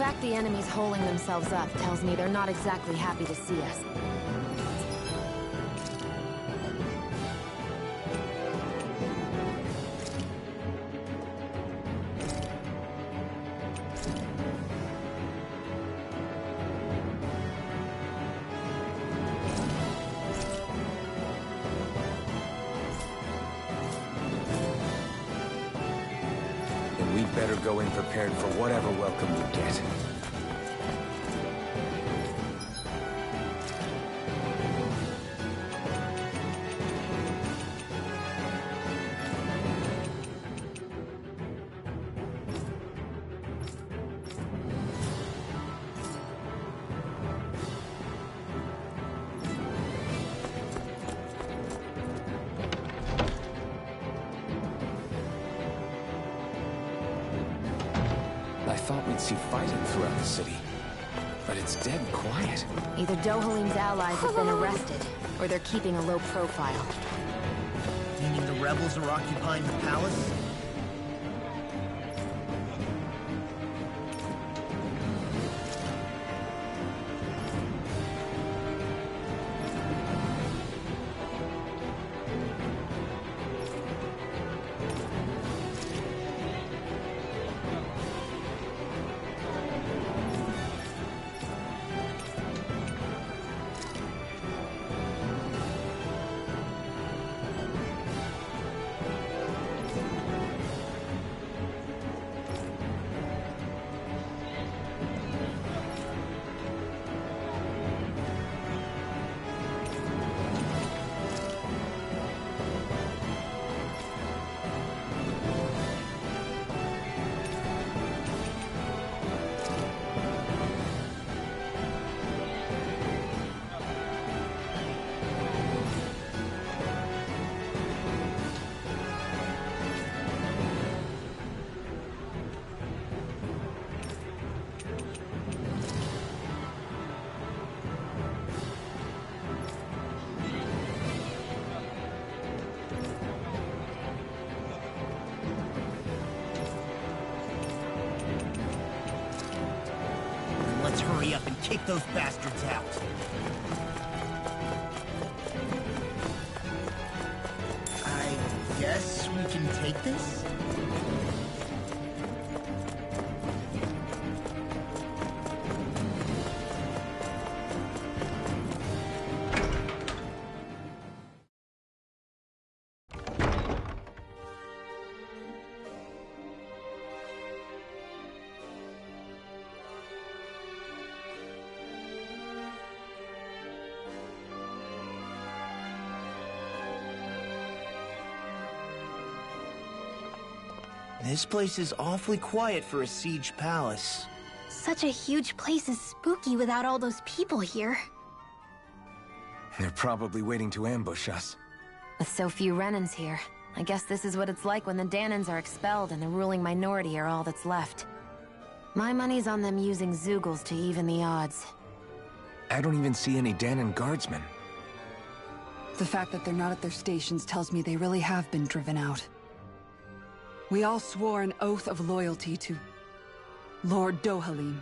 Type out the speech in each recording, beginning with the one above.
fact the enemy's holding themselves up tells me they're not exactly happy to see us. Then we'd better go in prepared for whatever welcome we get. I thought we'd see fighting throughout the city, but it's dead quiet. Either Dohalim's allies have been arrested, or they're keeping a low profile. Meaning the rebels are occupying the palace? Let's hurry up and kick those bastards out. I guess we can take this? This place is awfully quiet for a siege palace. Such a huge place is spooky without all those people here. They're probably waiting to ambush us. With so few Renans here, I guess this is what it's like when the Danans are expelled and the ruling minority are all that's left. My money's on them using Zeugles to even the odds. I don't even see any Danan guardsmen. The fact that they're not at their stations tells me they really have been driven out. We all swore an oath of loyalty to Lord Dohalim.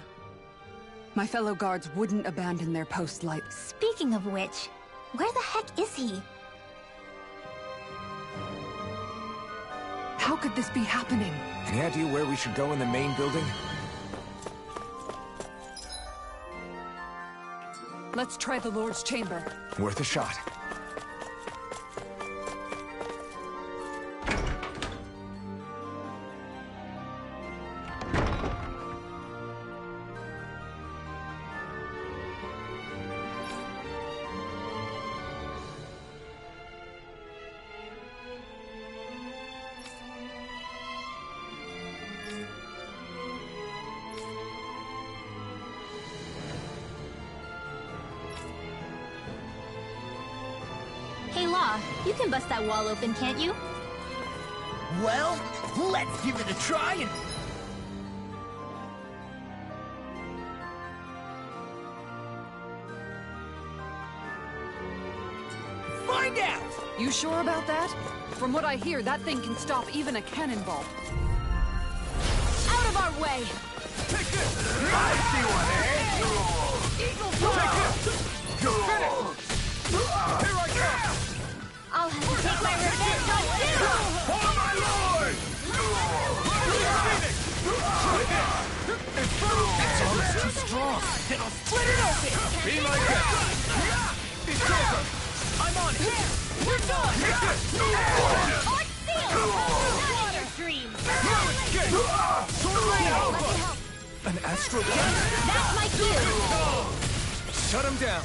My fellow guards wouldn't abandon their post lightly. Speaking of which, where the heck is he? How could this be happening? Any idea where we should go in the main building? Let's try the Lord's chamber. Worth a shot. Hey Law, you can bust that wall open, can't you? Well, let's give it a try and... find out! You sure about that? From what I hear, that thing can stop even a cannonball. Out of our way! Take this! I see one, eh? Eagle Take this! You're finished! Here I come! I'll have to take my revenge on you! For my lord! Phoenix! Try this! It's almost too strong. Then I'll split it open! Be my guest! It's over! I'm on it! We're gone! Take this! Art seal! Not in your dreams! Escape! Let me help. An astral cannon! That's my cue! Shut him down!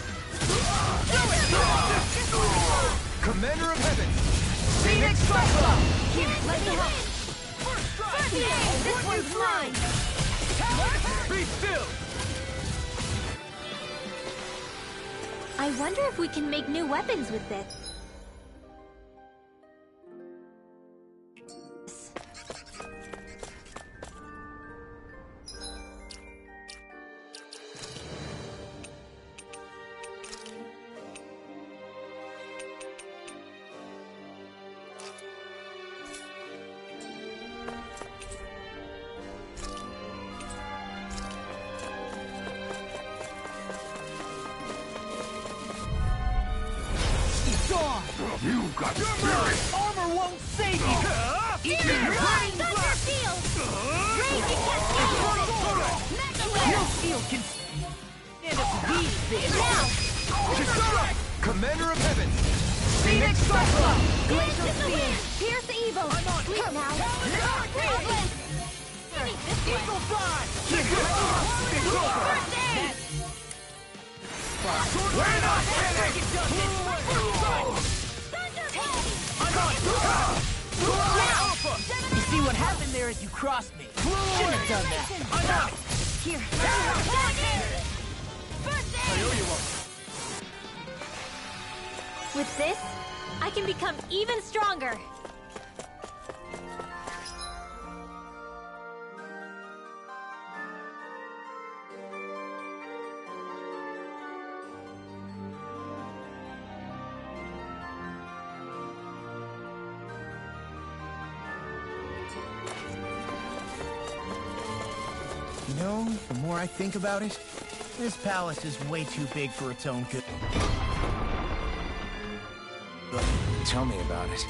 Commander of Heaven! Phoenix Cyclone! Here, let me help. First aid! This one's mine! Be still! I wonder if we can make new weapons with this. You got spirit! Armor won't save you! Flying Thunder Shield! Raging Cascade! Your shield can stand up to these things! Now! Commander of Heaven! Phoenix Cyclone! Glacial Spear! Pierce Evil! Sleep now! Goblin! Eagle Fly! First aid! We're not finished! You see what happened there as you crossed me? Shouldn't have done that. I'm out! Here. First I aid! owe you one. With this, I can become even stronger. You know, the more I think about it, this palace is way too big for its own good. Tell me about it.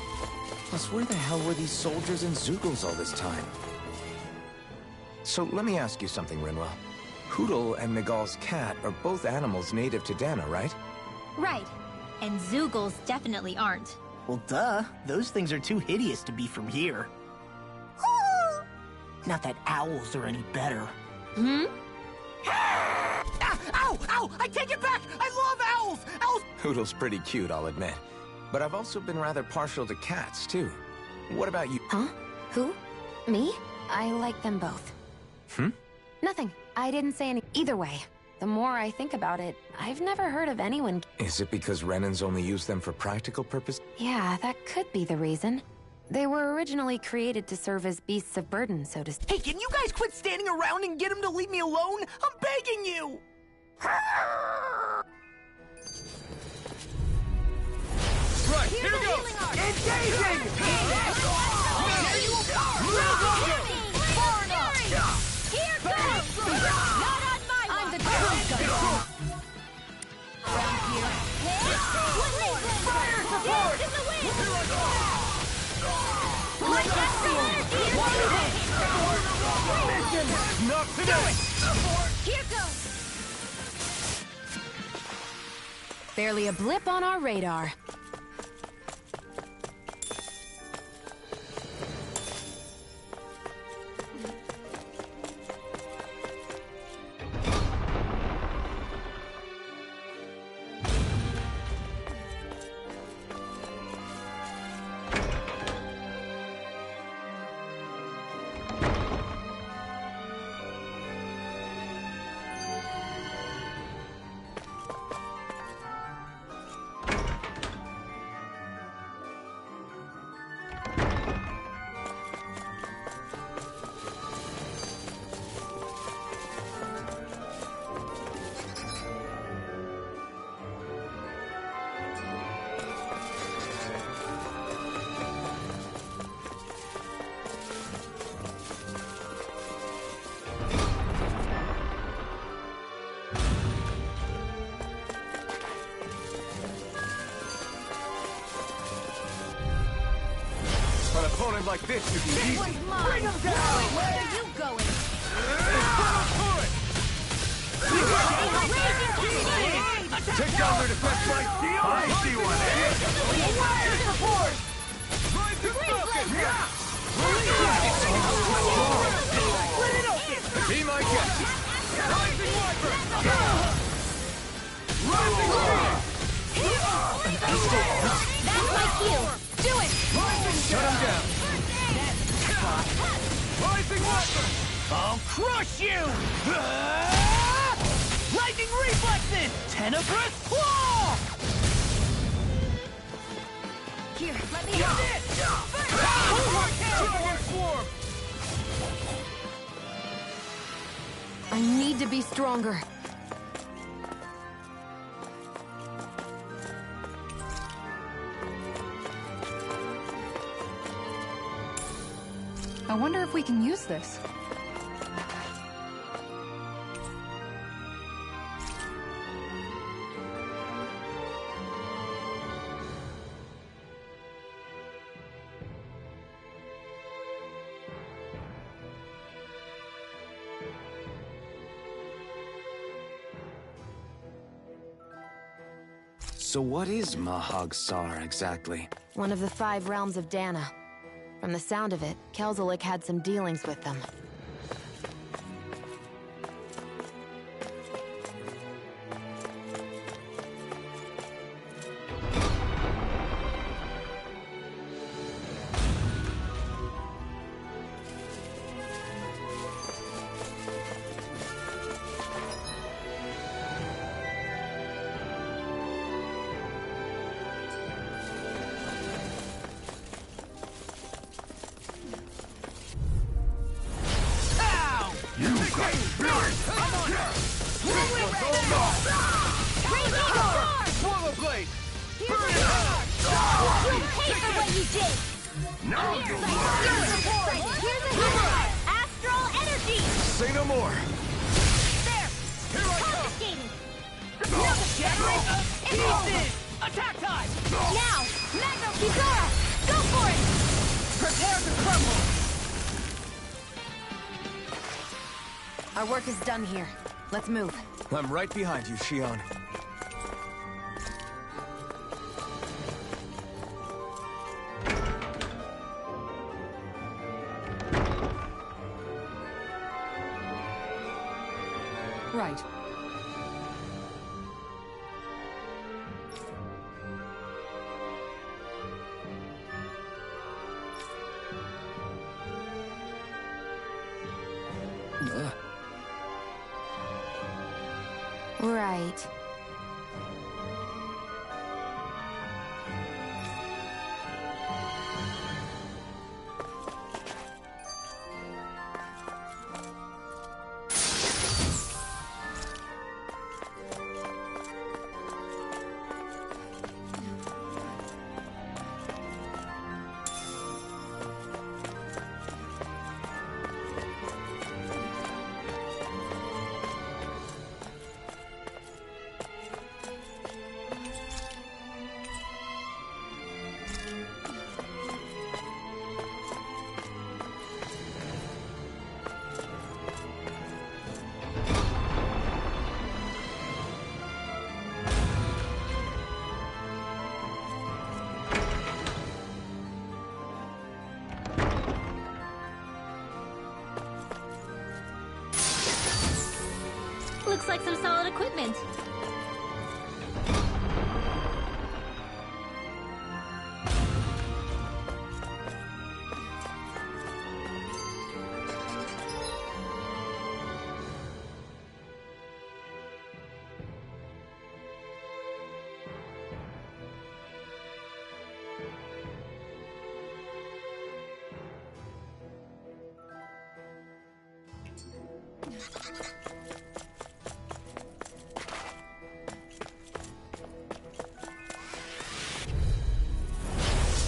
Plus, where the hell were these soldiers and Zeugles all this time? So, let me ask you something, Rinwell. Hootle and Miguel's cat are both animals native to Dana, right? Right. And Zeugles definitely aren't. Well, duh. Those things are too hideous to be from here. Not that owls are any better. Hmm? Ah, ow! Ow! I take it back! I love owls! Owls! Hootle's pretty cute, I'll admit. But I've also been rather partial to cats, too. What about you? Huh? Who? Me? I like them both. Nothing. I didn't say any. Either way, the more I think about it, I've never heard of anyone. Is it because Renans only use them for practical purposes? Yeah, that could be the reason. They were originally created to serve as beasts of burden, so to speak. Hey, can you guys quit standing around and get him to leave me alone? I'm begging you! Right, here goes! Engaging! Far enough! Here goes! Not on my watch! I'm the true Around here. One more! Fire support! In the wind! Like that seal! Not today! Here goes! Barely a blip on our radar. like this should be This easy. one's mine. Bring him down. Where are you going? Take down their defense line. I see one. Be my guest. That's my cue. Do it. Shut him down. I'll crush you! Lightning reflexes! Tenebrous claw! Here, let me help. I need to be stronger. I wonder if we can use this. So what is Mahag Sar exactly? One of the 5 realms of Dana. From the sound of it, Kelzelik had some dealings with them. Say no more. Attack time! Now, Magno Kizora, go for it. Prepare to crumble! Our work is done here. Let's move. I'm right behind you, Shion. Right. Right. Looks like some solid equipment.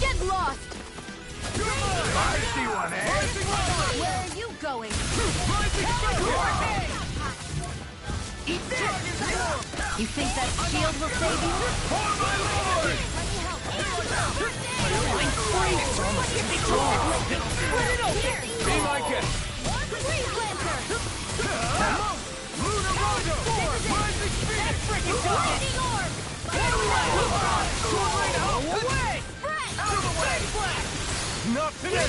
Get lost! I see one, eh? Where are you going? You think that shield will save you? For my lord! Let me help. Be my guest! Not today!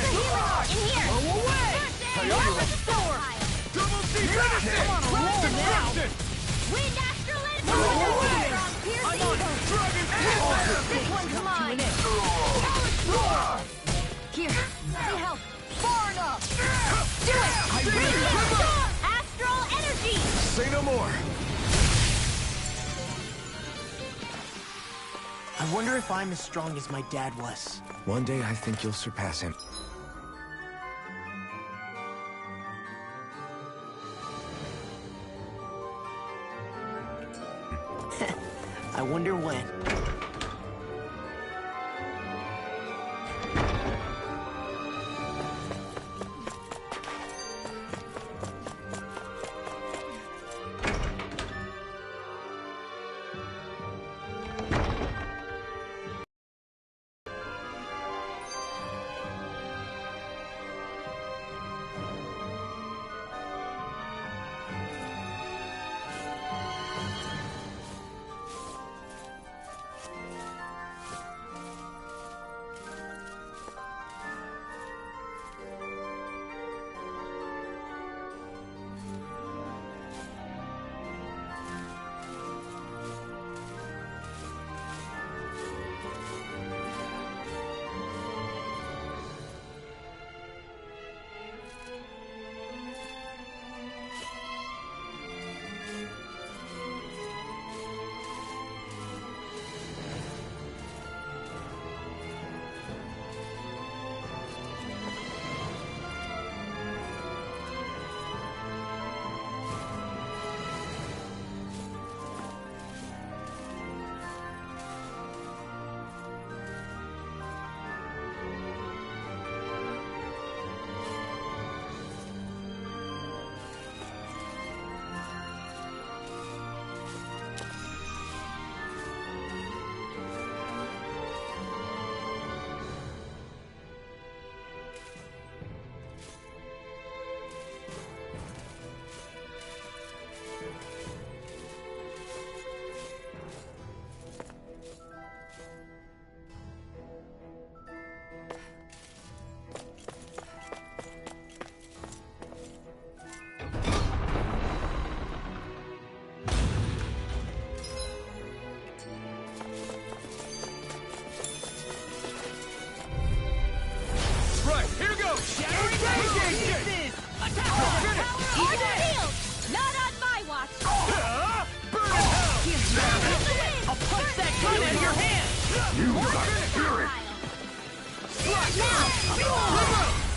Double D finish! Wind astral energy! I'm on Dragon This one's mine! Here, let me help! Far enough! Do it! Astral energy! Say no more! I wonder if I'm as strong as my dad was. One day I think you'll surpass him. I wonder when.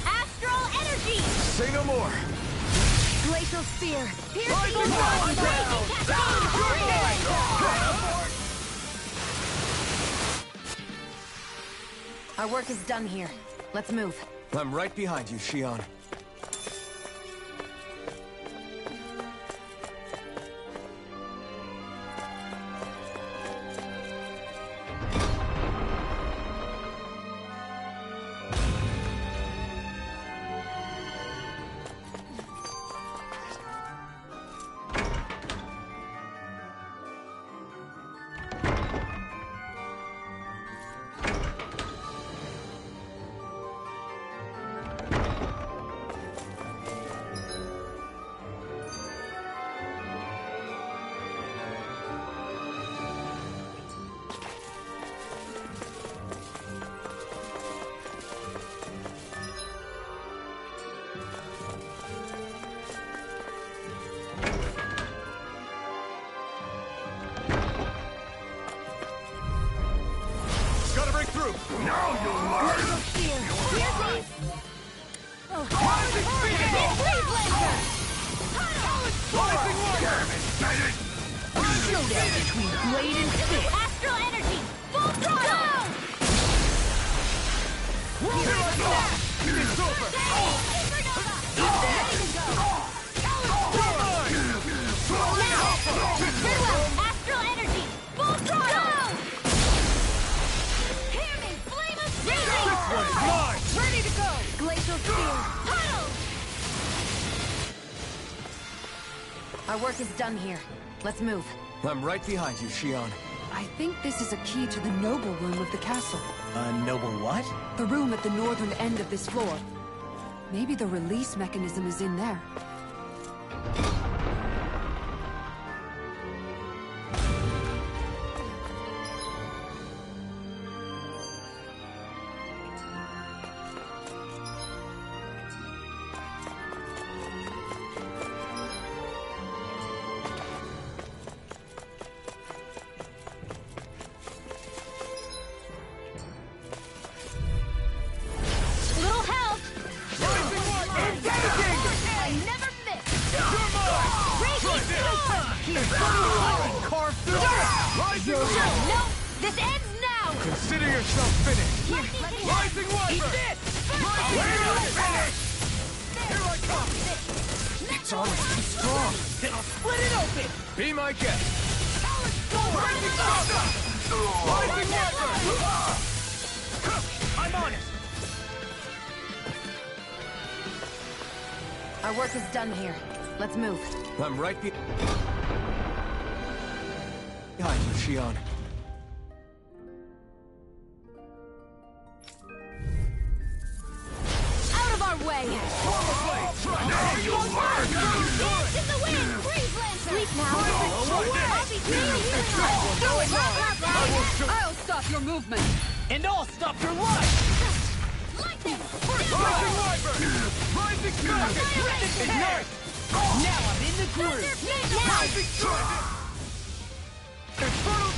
Astral energy! Say no more! Glacial spear! Piercing Rise the and wall! rise down! Our work is done here. Let's move. I'm right behind you, Shion. Now you'll learn! Showdown between blade and stick. Astral energy! Full throttle! It's over! Astral energy! Full throttle! Hear me! Our work is done here. Let's move. I'm right behind you, Shion. I think this is a key to the noble room of the castle. Noble what? The room at the northern end of this floor. Maybe the release mechanism is in there. Little help! I never miss! No! This ends now! Consider yourself finished! Here, Rising Wyvern! Eat this! Here I come! Its armor's too strong! Then I'll split it open! Be my guest! Rising Rising Wyvern! I'm on it! Our work is done here. Let's move. I'm right behind you, Shion. Out of our way! Now you'll learn! Dance in the wind! Freeze Lancer! Sleep now! I'll be I'll stop your movement! And I'll stop your life! Lightning! Rising Wyvern! Rising Falcon! Ignite! Now I'm in the groove! Rising Trident! Infernal!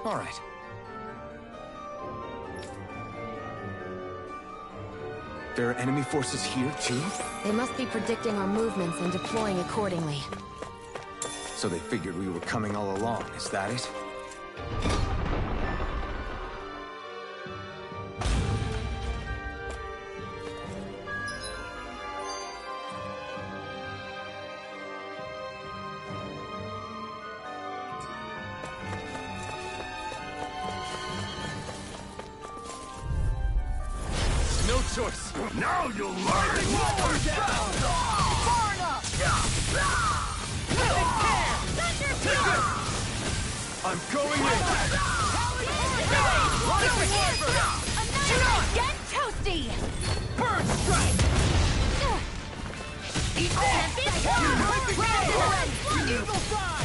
All right. There are enemy forces here, too? They must be predicting our movements and deploying accordingly. So they figured we were coming all along, is that it? No choice! Now you'll learn! Far enough! I'm going in! Get toasty! Burn strike! Eat this! Eagle fly!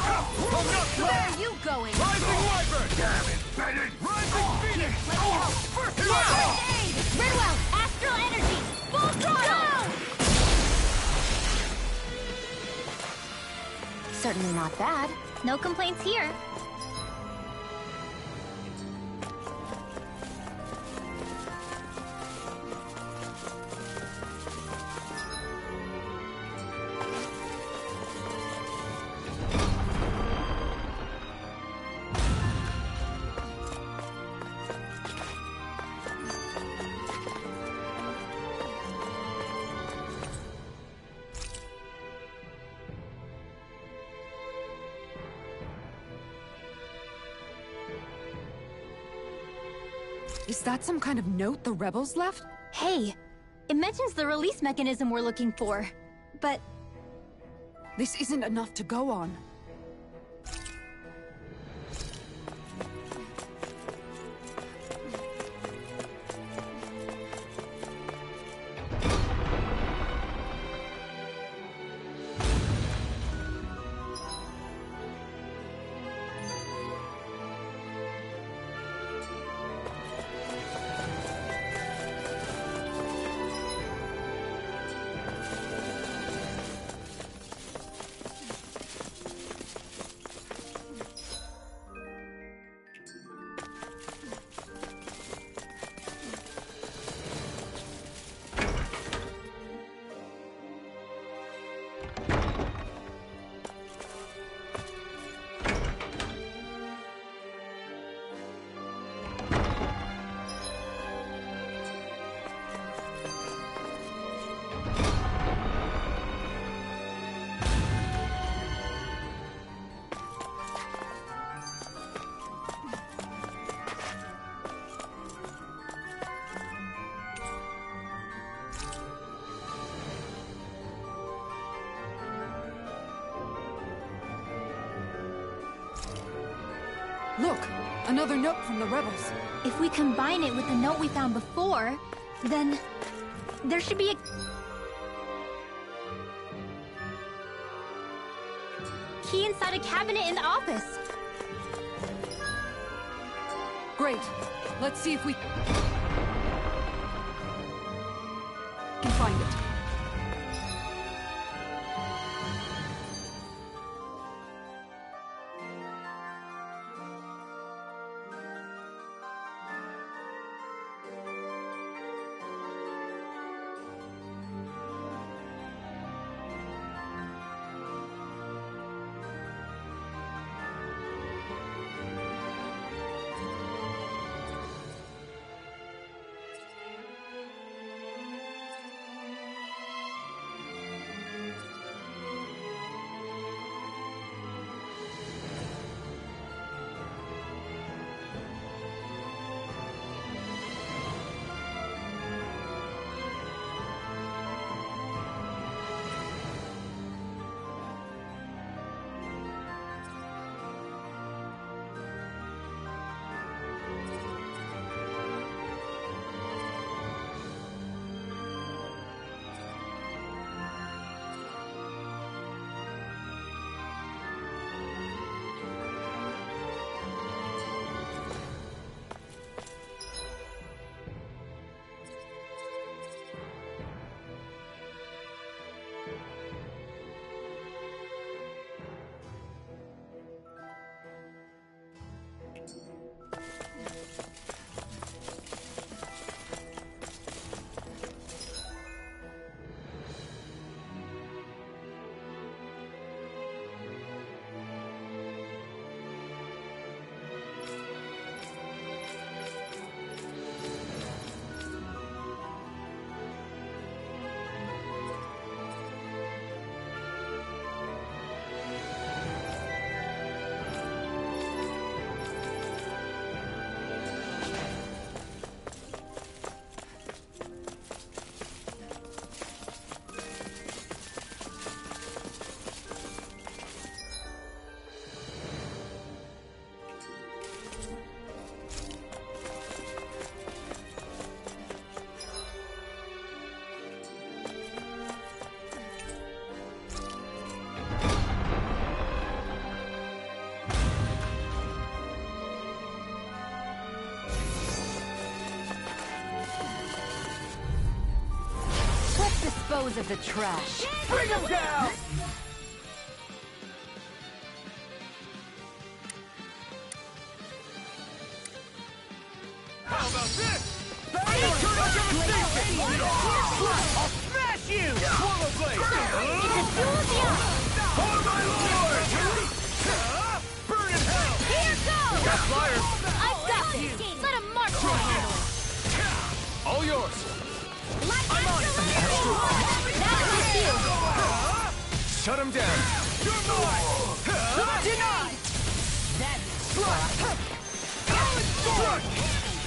Where are you going? Rising Wyvern! Damn it, Bennett! Rising Phoenix! Let me help! First Aid! Ridwell! Astral energy! Full throttle! Certainly not bad. No complaints here. Is that some kind of note the rebels left? Hey, it mentions the release mechanism we're looking for. But This isn't enough to go on. Look! Another note from the rebels. If we combine it with the note we found before, then there should be a key inside a cabinet in the office. Great. Let's see if we can find it. Dispose of the trash. Bring him down! How about this? I'll smash you! Swallow blade! For my lord! Burn in hell! Here goes! Got flyers! I've got you! Let him march for handle! All yours! I'm on it! That was you! Shut him down! You're mine! Denied!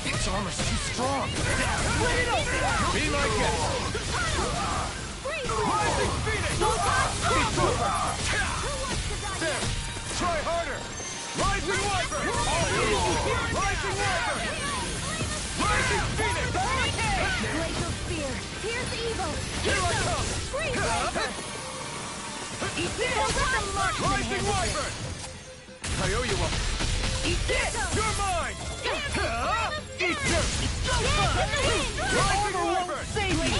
Its armor's too strong. Be my guest! Rising Phoenix! Keep over! There! Try harder! Rising Wyvern! Rising Wyvern! Rising Phoenix! Glacial Spear! Here's evil! Here I come! Freeze Blazer! Eat this! Rising Wyvern! I owe you one. Eat this! You're mine! Eat dirt! Rising Wyvern! Save me!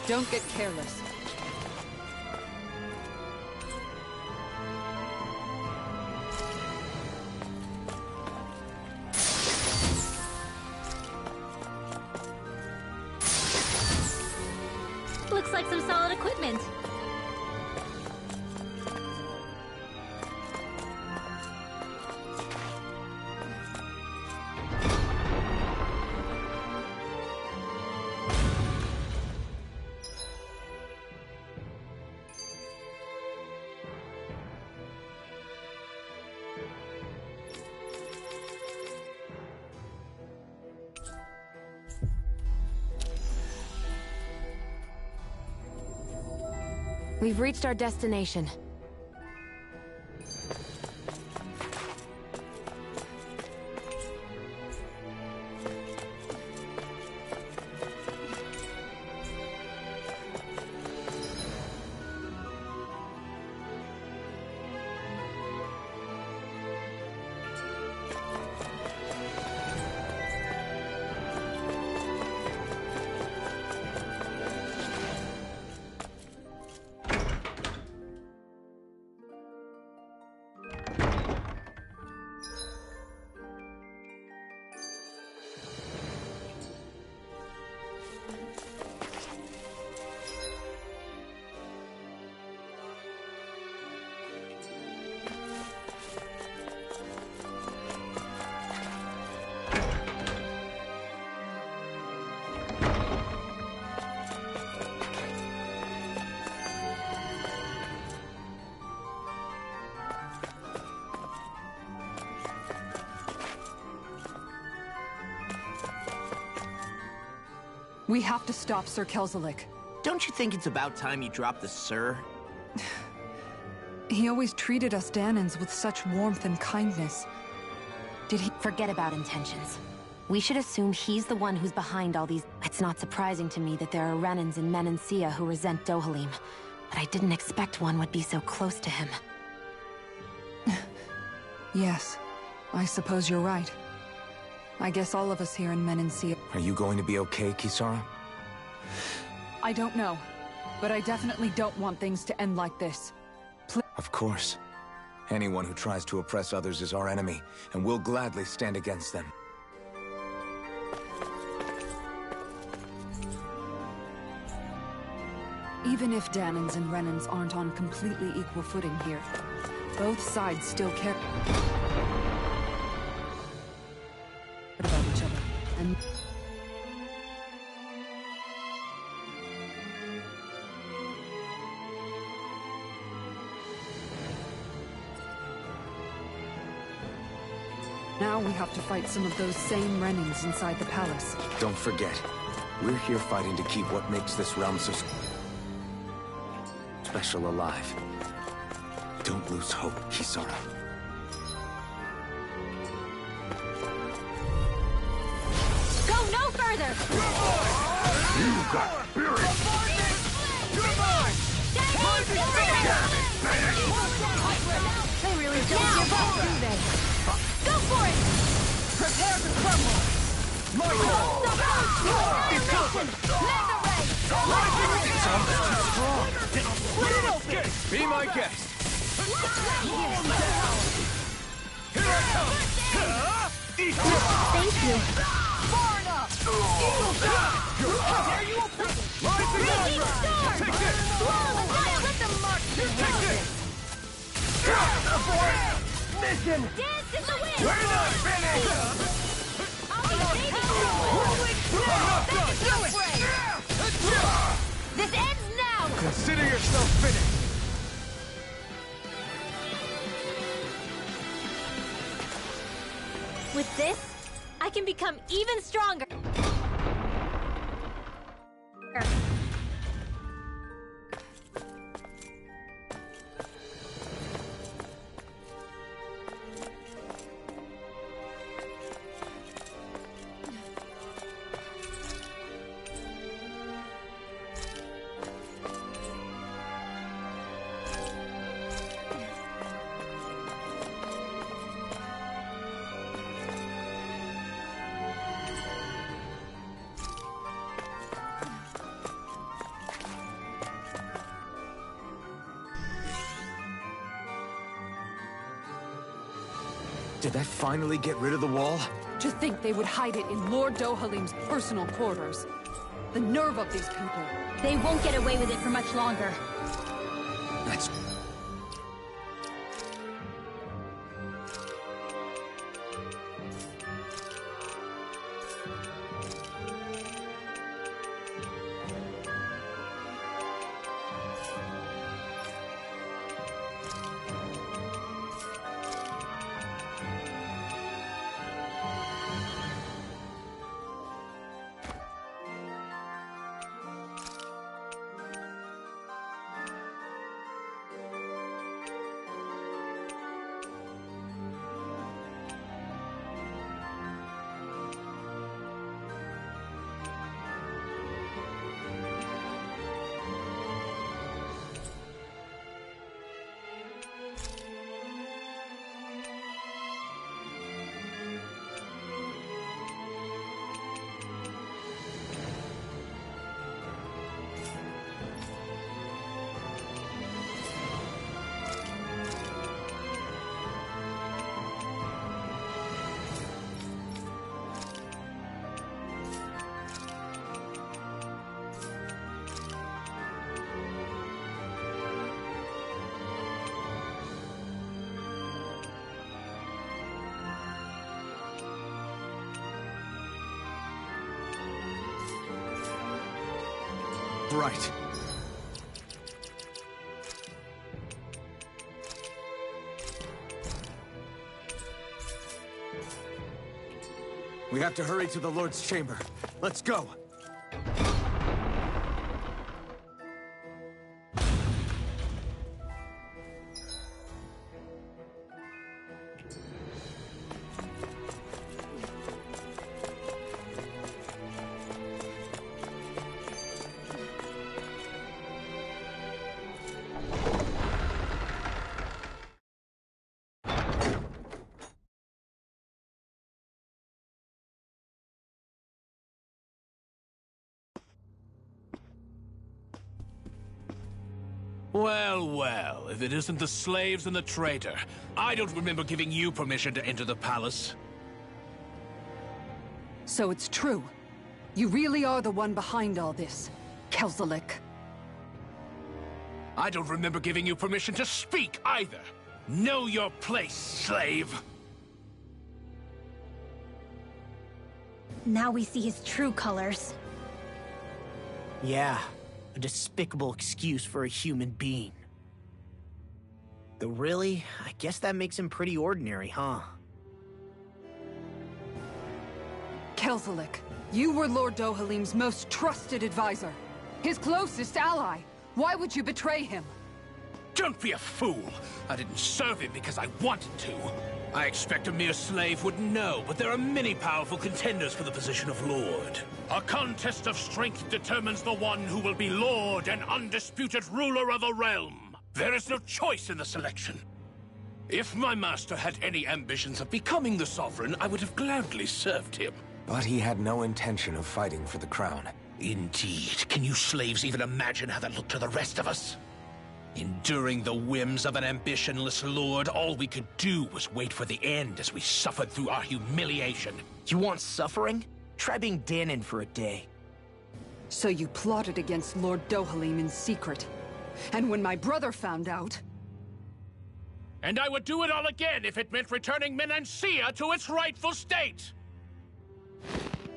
Don't get careless. Looks like some solid equipment. We've reached our destination. We have to stop Sir Kelzelik. Don't you think it's about time you dropped the sir? He always treated us Danans with such warmth and kindness. Did he— Forget about intentions. We should assume he's the one who's behind all these— It's not surprising to me that there are Renans in Menancia who resent Dohalim, but I didn't expect one would be so close to him. Yes, I suppose you're right. I guess all of us here in Menancia— Are you going to be okay, Kisara? I don't know, but I definitely don't want things to end like this. Of course. Anyone who tries to oppress others is our enemy, and we'll gladly stand against them. Even if Danans and Renans aren't on completely equal footing here, both sides still care about each other. And now we have to fight some of those same Renans inside the palace. Don't forget, we're here fighting to keep what makes this realm so special alive. Don't lose hope, Kisara. Go no further! You got spirit! You're mine! They really don't give up, do they? Go for it! Prepare to crumble! My call! It's over! Split it open! Be my guest! Here I come! Eat this! Thank you. Far enough! Dare you open? Rising Raging Iron! storm! Take this! Let the marksman Take know this! Mission! Dance in the wind! We're not finished! I'll be baby! I'm not done! Do it! This ends now! Consider yourself finished! With this, I can become even stronger. Did that finally get rid of the wall? to think they would hide it in Lord Dohalim's personal quarters. The nerve of these people. They won't get away with it for much longer. That's... Right. We have to hurry to the Lord's chamber. Let's go. Well, well, if it isn't the slaves and the traitor. I don't remember giving you permission to enter the palace. So it's true. You really are the one behind all this, Kelzelik. I don't remember giving you permission to speak either. Know your place, slave. Now we see his true colors. Yeah, a despicable excuse for a human being. Though really, I guess that makes him pretty ordinary, huh? Kelzelik, you were Lord Dohalim's most trusted advisor. His closest ally. Why would you betray him? Don't be a fool! I didn't serve him because I wanted to. I expect a mere slave wouldn't know, but there are many powerful contenders for the position of Lord. A contest of strength determines the one who will be Lord and undisputed ruler of a realm. There is no choice in the selection. If my master had any ambitions of becoming the sovereign, I would have gladly served him. But he had no intention of fighting for the crown. Indeed. Can you slaves even imagine how that looked to the rest of us? Enduring the whims of an ambitionless lord, all we could do was wait for the end as we suffered through our humiliation. You want suffering? Try being Danon for a day. So you plotted against Lord Dohalim in secret. And when my brother found out... And I would do it all again if it meant returning Menancia to its rightful state!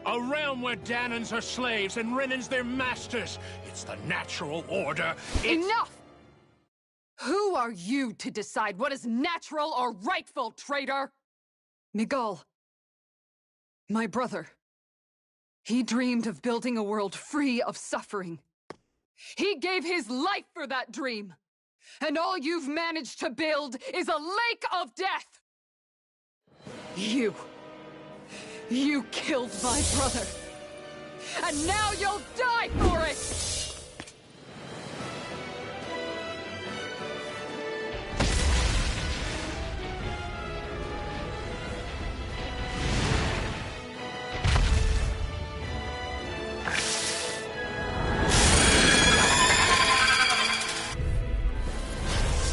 A realm where Danons are slaves and Renans their masters. It's the natural order. Enough! Who are you to decide what is natural or rightful, traitor? Miguel, my brother, he dreamed of building a world free of suffering. He gave his life for that dream. And all you've managed to build is a lake of death! You killed my brother! And now you'll die for it!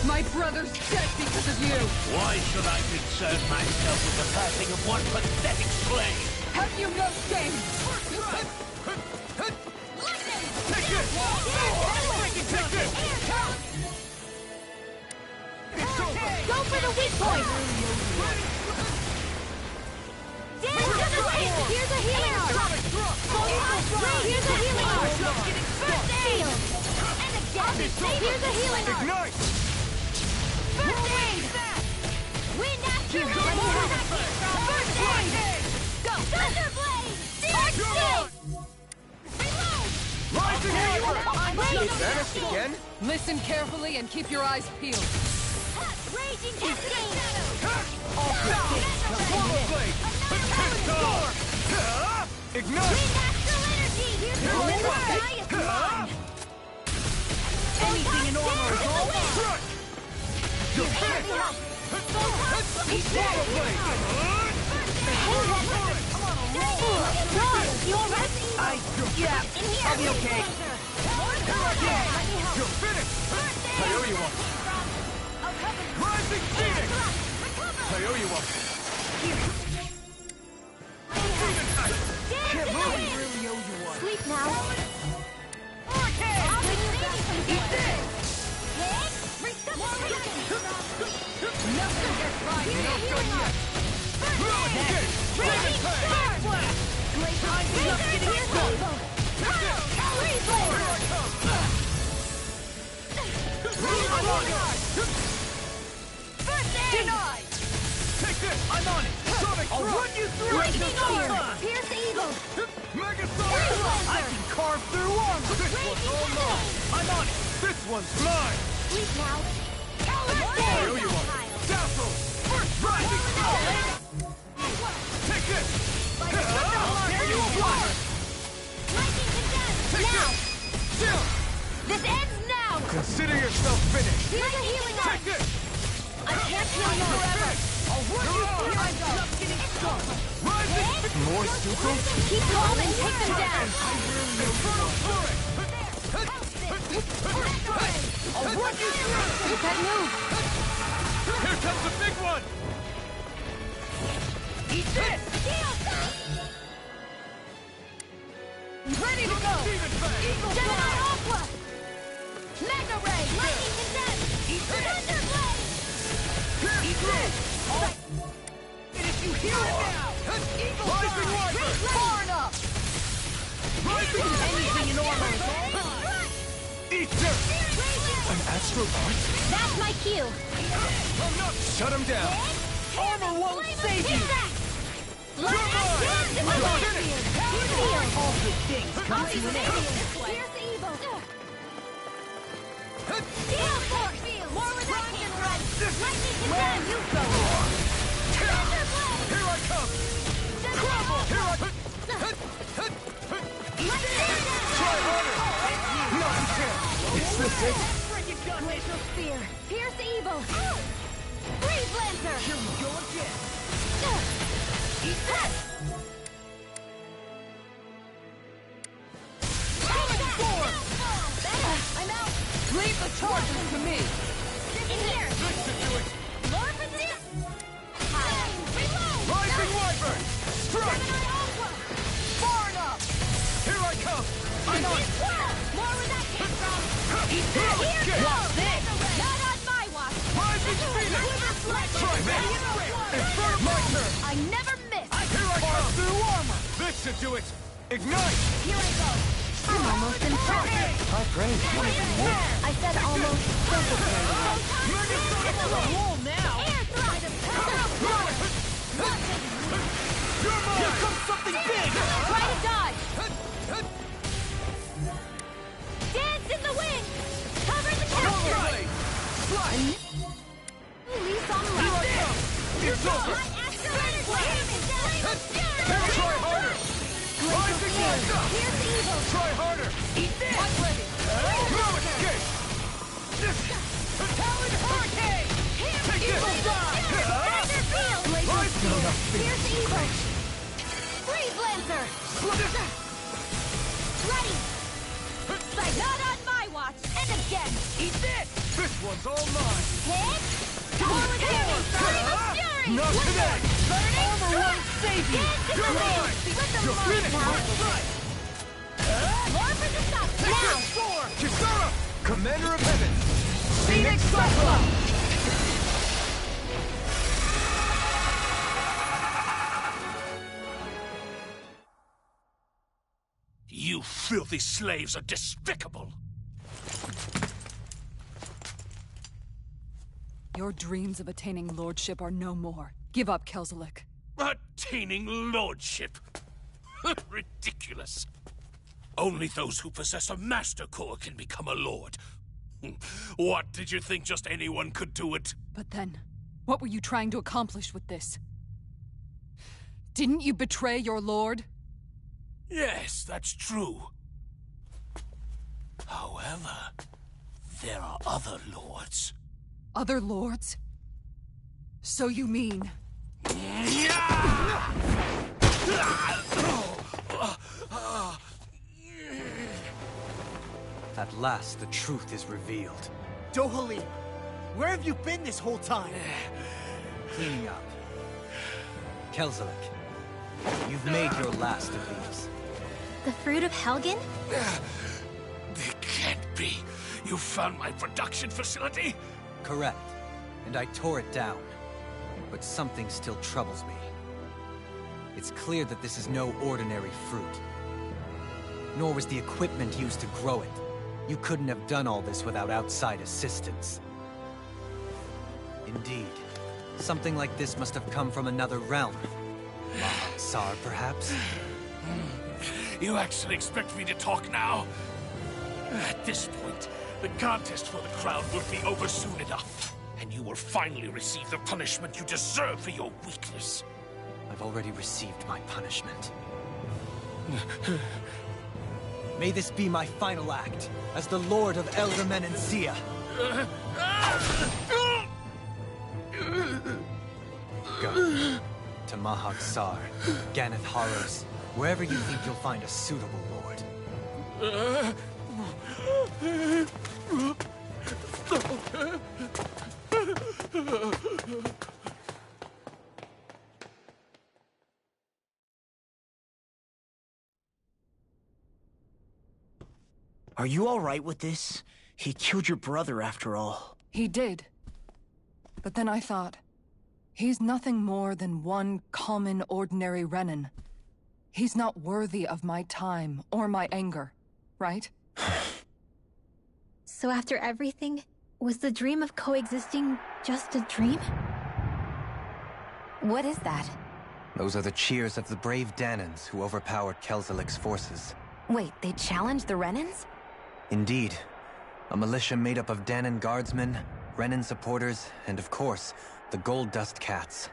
My brother's dead because of you! Why should I concern myself with the passing of one pathetic slave? Have you no shame? Take it! Take it! Go for the weak point! Here's a healing art! Here's a healing art! First aid! And again! Here's a healing art! Ignite! First aid! Wind after wind! First aid! Go! Thunderblade! Reload! Rising Viper! Vanished again? Listen carefully and keep your eyes peeled. Raging Cascade! Portal Blade! Ignite! Wind astral energy! Here's the sky is mine! Anything in armor is all Strike! You're finished! Portal Blade! I'll be okay. You're finished! I owe you one. Rising Phoenix! I owe you one. Can't move! Sleep now. Eat this! Nothing gets by me. Denied! Take this! I'm on it! Sonic I'll run you through it! Lightning spear! Pierce evil! Mega I can carve through armor! This one's all mine! I'm on it! This one's mine! Sleep now. I owe you one! Dazzle! First rising! Take this! I'll tear you apart! Lightning condemned! Now! Chill! This ends now! Consider yourself finished! Here's a healing art! Take this! I can't heal you forever! I'll run you through! I'm just getting started! Rising! More Sukals? Keep calm and take them down! Infernal Fury! I'll run Run you through! That move! Here comes the big one! Eat this! Ready to go! Eagle Gemini Aqua! Mega Ray! Lightning Condensed! Thunder Blade! Eat this! And if you hear it now! Eagle Rising Wyvern! Far enough! Rising anything in armor is all mine! Eat dirt! An Astro Punch? That's my cue! Shut him down! Armor won't save you! All good things come to an end! Here's evil! Steel Force! More with that can run! Lightning Condemn! You go! Thunder Blade! Here I come! Crumble! Here I come! Try harder! Not a chance! It's the same! Glacial Spear! Pierce evil! Freeze Lancer! Here we go again! Eat this! I'm out! Leave the charges to me! In here! This should do it! More for this! Reload! Rising Wyvern! Strike! Gemini Aqua! Far enough! Here I come! I'm on! More where that came from! Eat this! Here Get goes! Not on my watch! Rising Phoenix! Try this! Infernal! My turn! I never miss! Here I come! Through armor! This should do it! Ignite! Here I go! I'm almost in front! I prayed. I said almost perfectly. It's a wall now! Air thrust! You're mine! Here comes something big! Try to dodge! Dance in the wind! Cover the capture! Right! Slide! Release on Here I come! It's over! My accelerated flame is down! Try harder! Rising Wyvern! Here's the evil! Try harder! Eat this! I'm ready! No escape! Talon Hurricane! Take this! Thunder Field! Rise to the Here's the evil! Freeze Lancer! Ready! Sight not on my watch! And again! Eat this! This one's all mine! Hit! Forward heavy! Flame of Fury! Not today! Burning! Armor won't save you! Dance in You're the wind! mine! Let them You're run finished! now! Right! More for the stop! Now! Soar! Kisara! Commander of Heaven! Phoenix Cyclone! You filthy slaves are despicable! Your dreams of attaining lordship are no more. Give up, Kelzelik. Attaining lordship! Ridiculous! Only those who possess a master core can become a lord. What, did you think just anyone could do it? But then, what were you trying to accomplish with this? Didn't you betray your lord? Yes, that's true. However, there are other lords. Other lords? So you mean... At last, the truth is revealed. Dohalim, where have you been this whole time? Cleaning up. Kelzelik, you've made your last of these. The fruit of Helgen? It can't be. You found my production facility? Correct. And I tore it down. But something still troubles me. It's clear that this is no ordinary fruit. Nor was the equipment used to grow it. You couldn't have done all this without outside assistance. Indeed. Something like this must have come from another realm. Tsar, perhaps? You actually expect me to talk now? At this point, the contest for the crown will be over soon enough. And you will finally receive the punishment you deserve for your weakness. I've already received my punishment. May this be my final act, as the Lord of Elder Menencia. Go. To Mahag Sar, Ganeth Horrors, wherever you think you'll find a suitable lord. Are you all right with this? He killed your brother after all. He did. But then I thought, he's nothing more than one common, ordinary Renin. He's not worthy of my time or my anger, right? So after everything, was the dream of coexisting just a dream? What is that? Those are the cheers of the brave Danans who overpowered Kelzelik's forces. Wait, they challenged the Renans? Indeed. A militia made up of Danan guardsmen, Renin supporters, and of course, the Gold Dust Cats.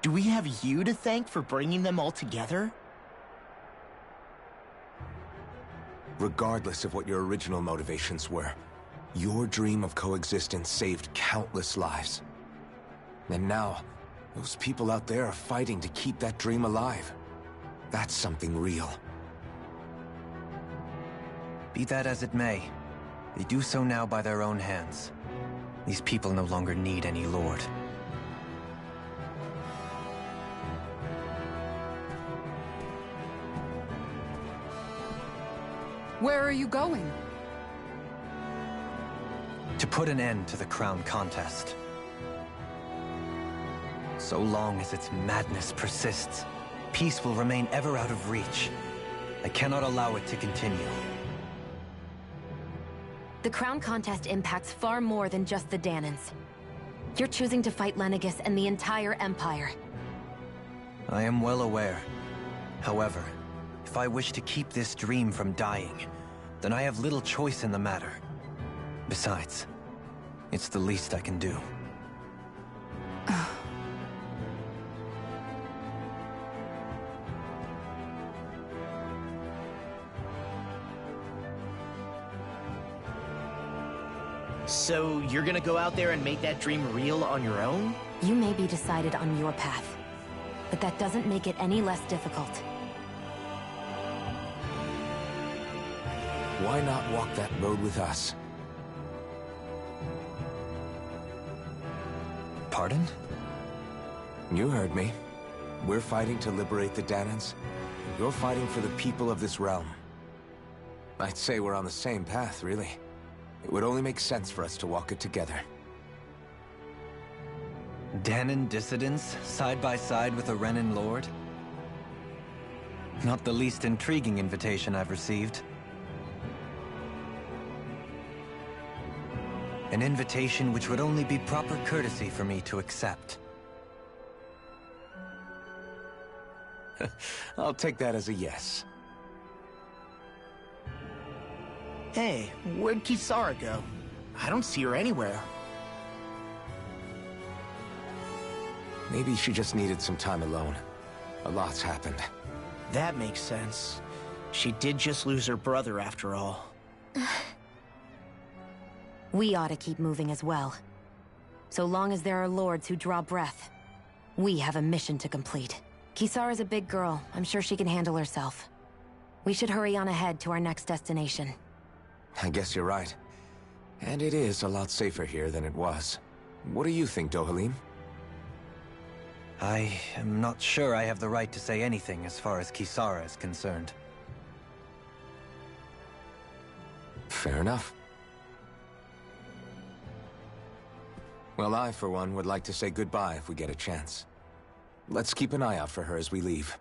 Do we have you to thank for bringing them all together? Regardless of what your original motivations were, your dream of coexistence saved countless lives. And now, those people out there are fighting to keep that dream alive. That's something real. Be that as it may, they do so now by their own hands. These people no longer need any lord. Where are you going? To put an end to the crown contest. So long as its madness persists, peace will remain ever out of reach. I cannot allow it to continue. The crown contest impacts far more than just the Danans. You're choosing to fight Lenegis and the entire Empire. I am well aware. However, if I wish to keep this dream from dying, then I have little choice in the matter. Besides, it's the least I can do. So you're gonna go out there and make that dream real on your own? You may be decided on your path, but that doesn't make it any less difficult. Why not walk that road with us? Pardon? You heard me. We're fighting to liberate the Danans. You're fighting for the people of this realm. I'd say we're on the same path, really. It would only make sense for us to walk it together. Danan dissidents, side by side with a Renin lord? Not the least intriguing invitation I've received. An invitation which would only be proper courtesy for me to accept. I'll take that as a yes. Hey, where'd Kisara go? I don't see her anywhere. Maybe she just needed some time alone. A lot's happened. That makes sense. She did just lose her brother after all. We ought to keep moving as well. So long as there are lords who draw breath, we have a mission to complete. Kisara's a big girl. I'm sure she can handle herself. We should hurry on ahead to our next destination. I guess you're right. And it is a lot safer here than it was. What do you think, Dohalim? I am not sure I have the right to say anything as far as Kisara is concerned. Fair enough. Well, I, for one, would like to say goodbye if we get a chance. Let's keep an eye out for her as we leave.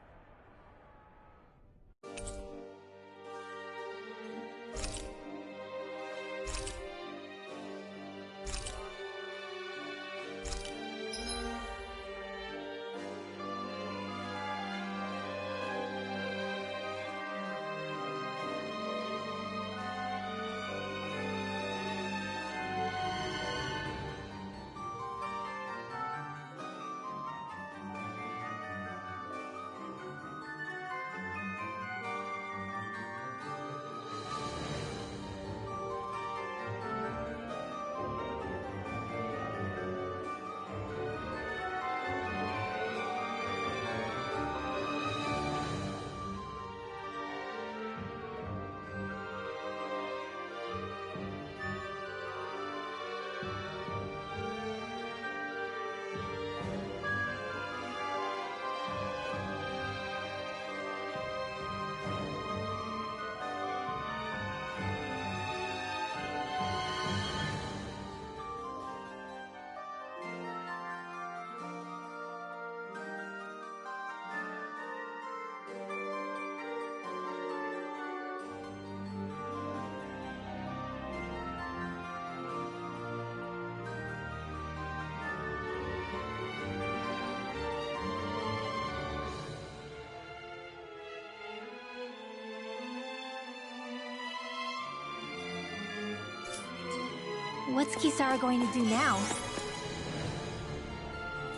What's Kisara going to do now?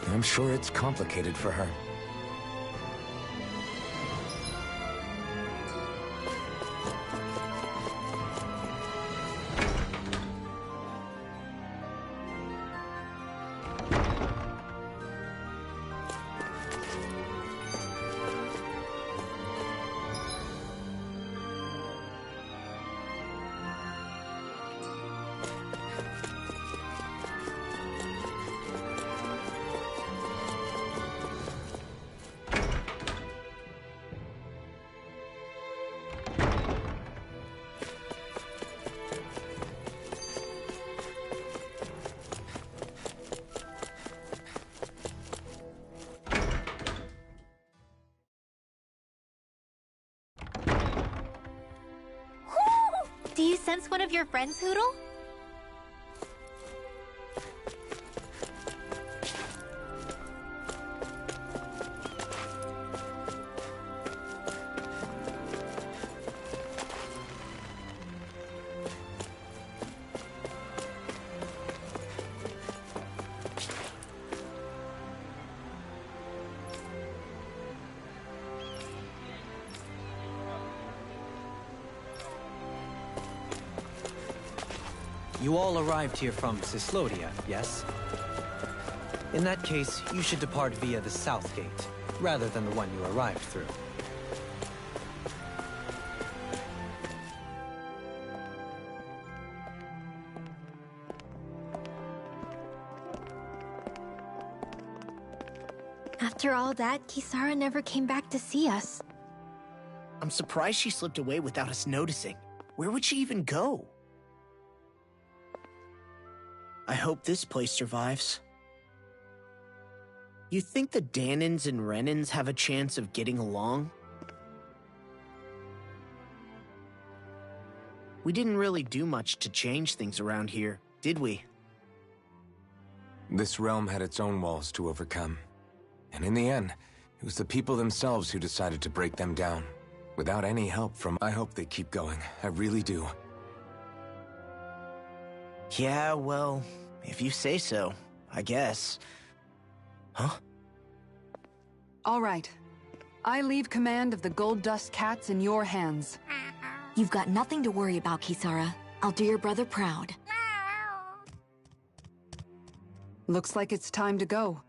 I'm sure it's complicated for her. Do you sense one of your friends, Hoodle? You all arrived here from Cislodia, yes? In that case, you should depart via the south gate, rather than the one you arrived through. After all that, Kisara never came back to see us. I'm surprised she slipped away without us noticing. Where would she even go? I hope this place survives. You think the Danins and Renins have a chance of getting along? We didn't really do much to change things around here, did we? This realm had its own walls to overcome. And in the end, it was the people themselves who decided to break them down. Without any help from... I hope they keep going. I really do. Yeah, well, if you say so, I guess. Huh? All right. I leave command of the Gold Dust Cats in your hands. You've got nothing to worry about, Kisara. I'll do your brother proud. Looks like it's time to go.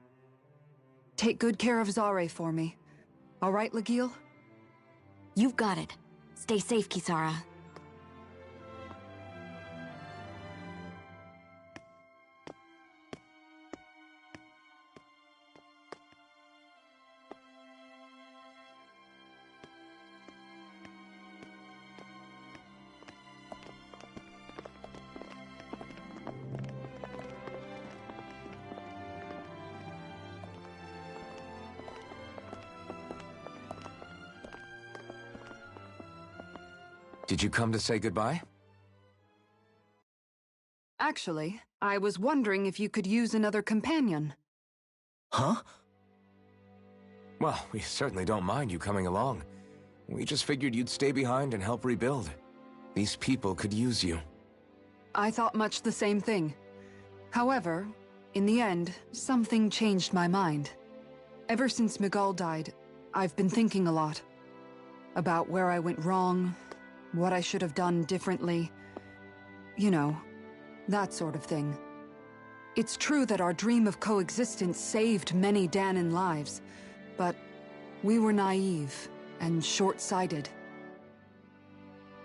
Take good care of Zare for me. All right, Legil? You've got it. Stay safe, Kisara. Did you come to say goodbye? Actually, I was wondering if you could use another companion. Huh? Well, we certainly don't mind you coming along. We just figured you'd stay behind and help rebuild. These people could use you. I thought much the same thing. However, in the end, something changed my mind. Ever since Miguel died, I've been thinking a lot. About where I went wrong, what I should have done differently. You know, that sort of thing. It's true that our dream of coexistence saved many Danin lives, but we were naive and short-sighted.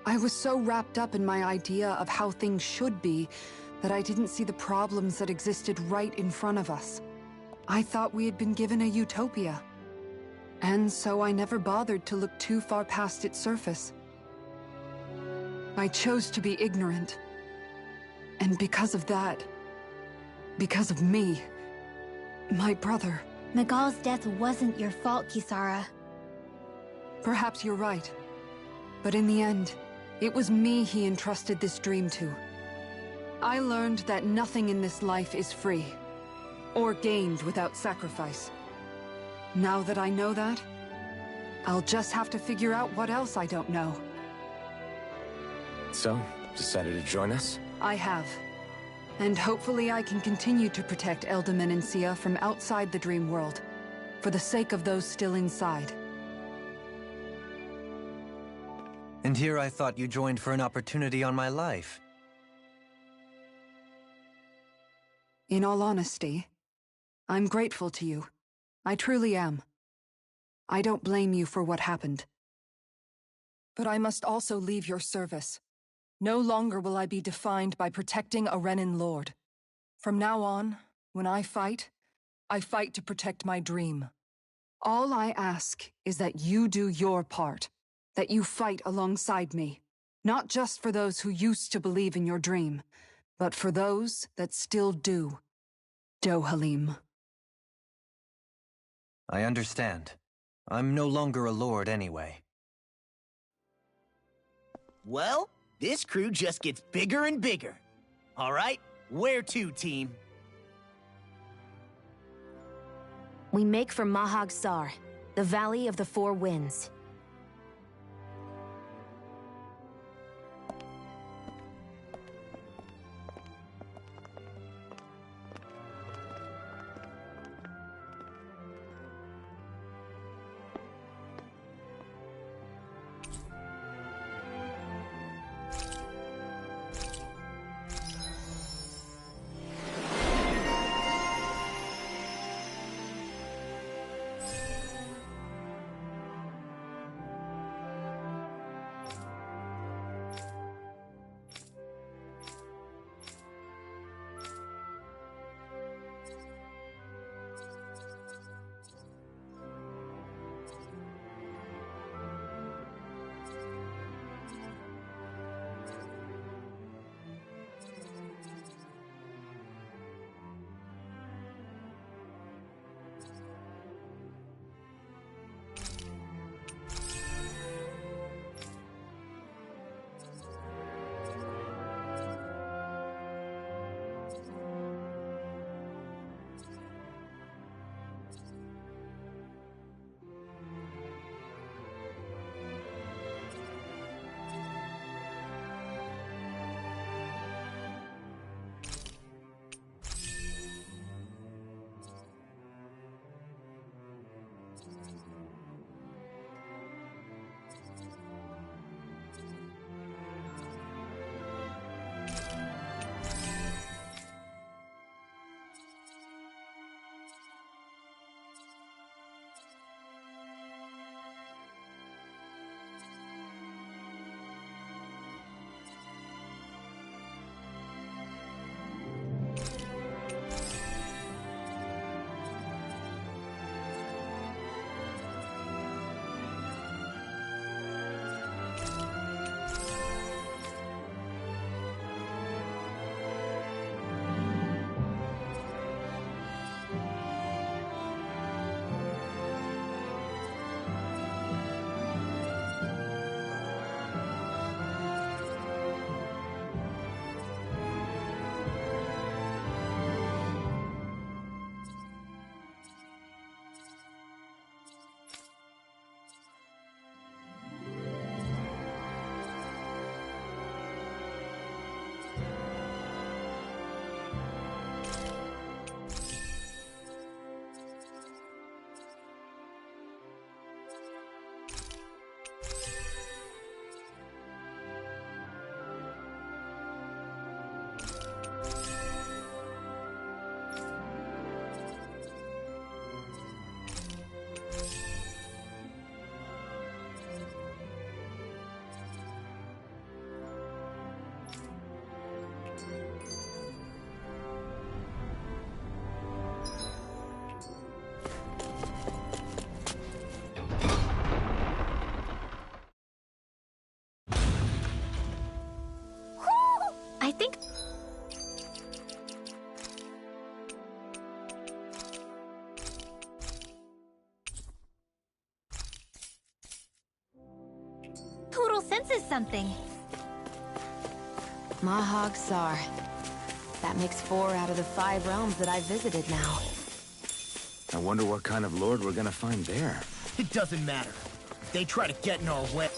I was so wrapped up in my idea of how things should be that I didn't see the problems that existed right in front of us. I thought we had been given a utopia. And so I never bothered to look too far past its surface. I chose to be ignorant. And because of that, because of me, my brother... Miguel's death wasn't your fault, Kisara. Perhaps you're right. But in the end, it was me he entrusted this dream to. I learned that nothing in this life is free, or gained without sacrifice. Now that I know that, I'll just have to figure out what else I don't know. So, decided to join us? I have. And hopefully I can continue to protect Elda Menencia from outside the dream world, for the sake of those still inside. And here I thought you joined for an opportunity on my life. In all honesty, I'm grateful to you. I truly am. I don't blame you for what happened. But I must also leave your service. No longer will I be defined by protecting a Renin Lord. From now on, when I fight to protect my dream. All I ask is that you do your part, that you fight alongside me, not just for those who used to believe in your dream, but for those that still do. Dohalim. I understand. I'm no longer a lord anyway. Well, this crew just gets bigger and bigger. All right, where to, team? We make for Mahag Sar, the Valley of the Four Winds. I think... Poodle senses something. Mahag Sar. That makes 4 out of the 5 realms that I've visited now. I wonder what kind of lord we're gonna find there. It doesn't matter. If they try to get in our way...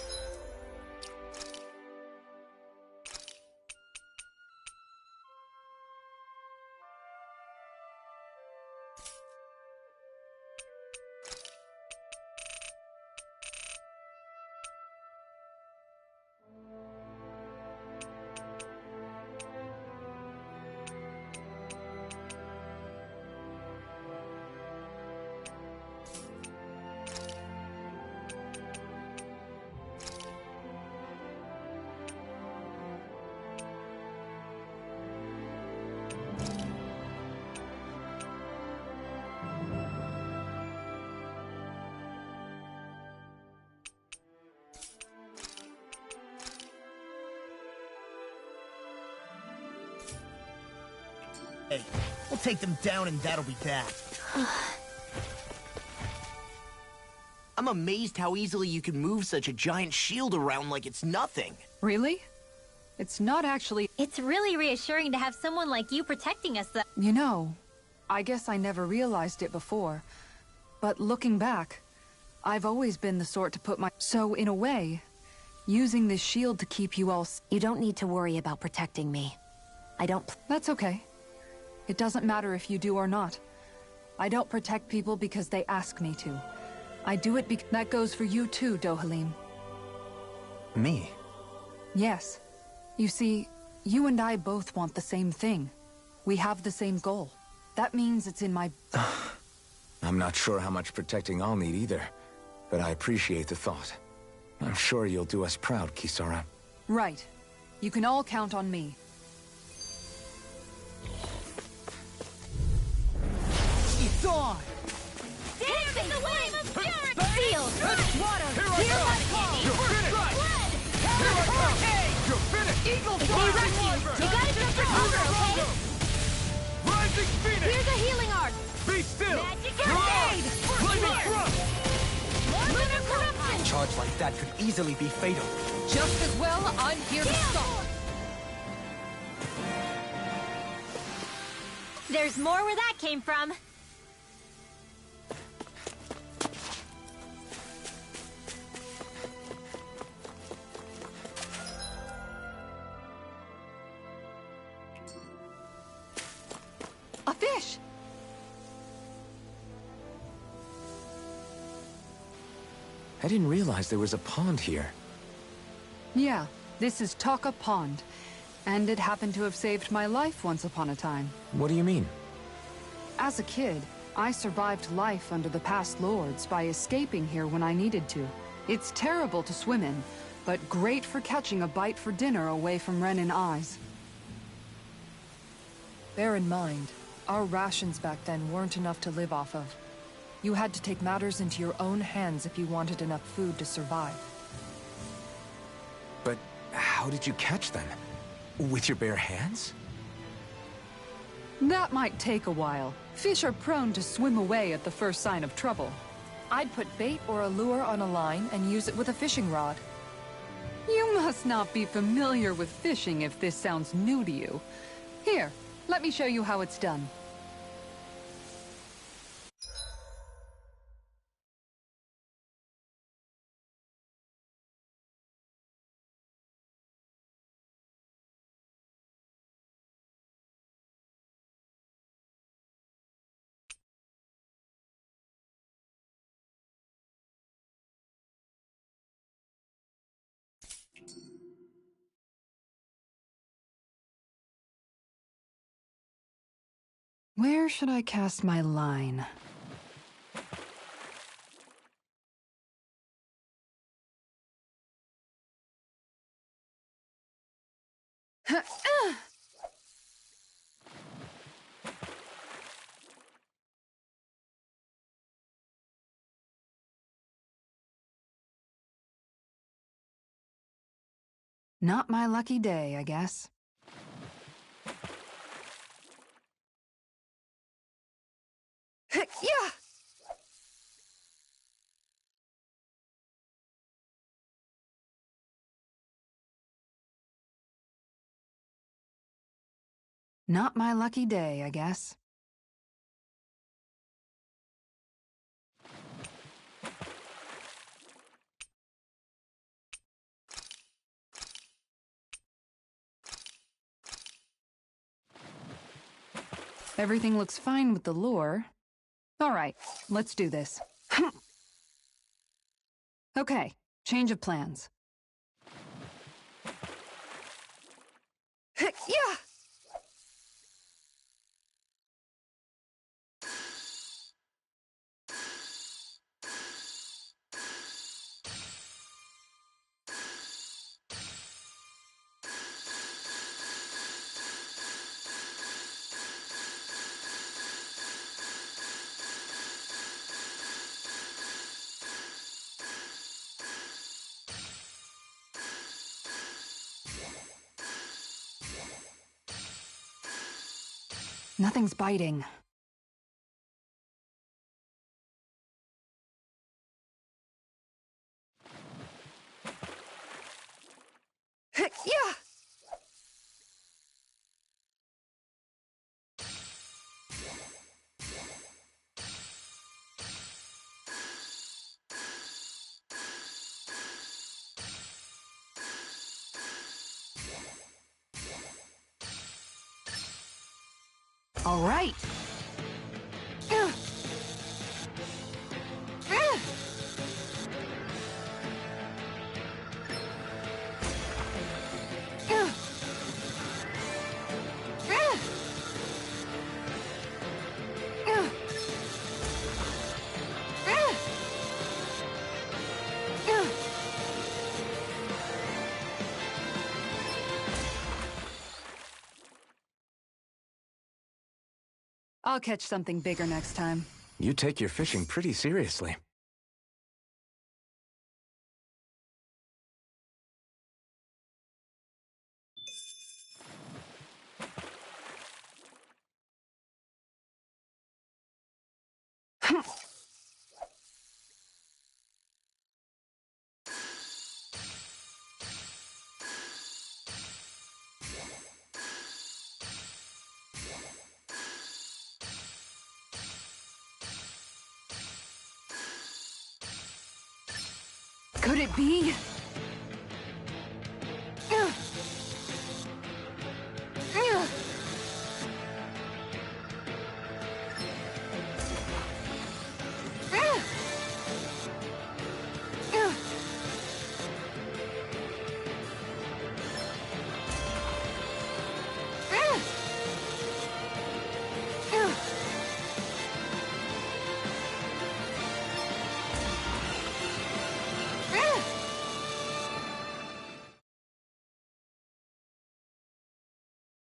Hey, we'll take them down and that'll be that. I'm amazed how easily you can move such a giant shield around like it's nothing. Really? It's not actually... It's really reassuring to have someone like you protecting us, though. You know, I guess I never realized it before. But looking back, I've always been the sort to put my... So, in a way, using this shield to keep you all... You don't need to worry about protecting me. I don't... That's okay. It doesn't matter if you do or not. I don't protect people because they ask me to. I do it because... That goes for you too, Dohalim. Me? Yes. You see, you and I both want the same thing. We have the same goal. That means it's in my... I'm not sure how much protecting I'll need either, but I appreciate the thought. I'm sure you'll do us proud, Kisara. Right. You can all count on me. It's on! Dance in the wave of Spirit! Field! Water! Here Hear I my come! call! You're finished! Blood! Here I come! You're finished! Eagle Fly! You gotta jump for cover, okay? Rising Phoenix! Here's a healing arc! Be still! Magic Grenade! grenade! Flaming thrust! Lunar corruption! A charge like that could easily be fatal. Just as well, I'm here to stop. There's more where that came from. A fish! I didn't realize there was a pond here. Yeah, this is Taka Pond. And it happened to have saved my life once upon a time. What do you mean? As a kid, I survived life under the past lords by escaping here when I needed to. It's terrible to swim in, but great for catching a bite for dinner away from Renin eyes. Bear in mind, our rations back then weren't enough to live off of. You had to take matters into your own hands if you wanted enough food to survive. But how did you catch them? With your bare hands? That might take a while. Fish are prone to swim away at the first sign of trouble. I'd put bait or a lure on a line and use it with a fishing rod. You must not be familiar with fishing if this sounds new to you. Here, let me show you how it's done. Where should I cast my line? Not my lucky day, I guess. Yeah! Not my lucky day, I guess. Everything looks fine with the lure. All right, let's do this. Okay, change of plans. Yeah! Nothing's biting. Yeah! All right. I'll catch something bigger next time. You take your fishing pretty seriously. Could it be?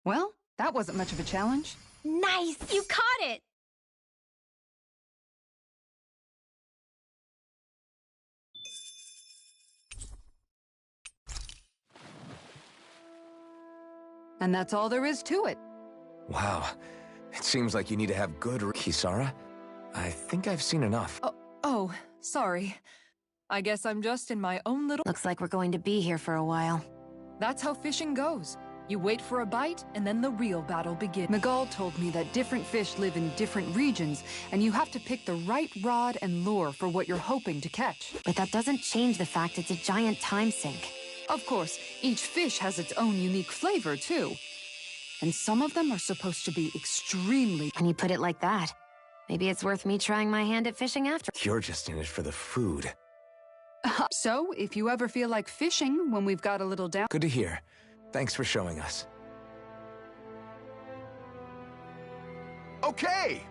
Well, that wasn't much of a challenge. Nice! You caught it! And that's all there is to it. Wow. It seems like you need to have good... Kisara? I think I've seen enough. Oh, sorry. I guess I'm just in my own little... Looks like we're going to be here for a while. That's how fishing goes. You wait for a bite, and then the real battle begins. Miguel told me that different fish live in different regions, and you have to pick the right rod and lure for what you're hoping to catch. But that doesn't change the fact it's a giant time sink. Of course, each fish has its own unique flavor, too. And some of them are supposed to be extremely... When you put it like that, maybe it's worth me trying my hand at fishing after. You're just in it for the food. So, if you ever feel like fishing when we've got a little down... Good to hear. Thanks for showing us. Okay!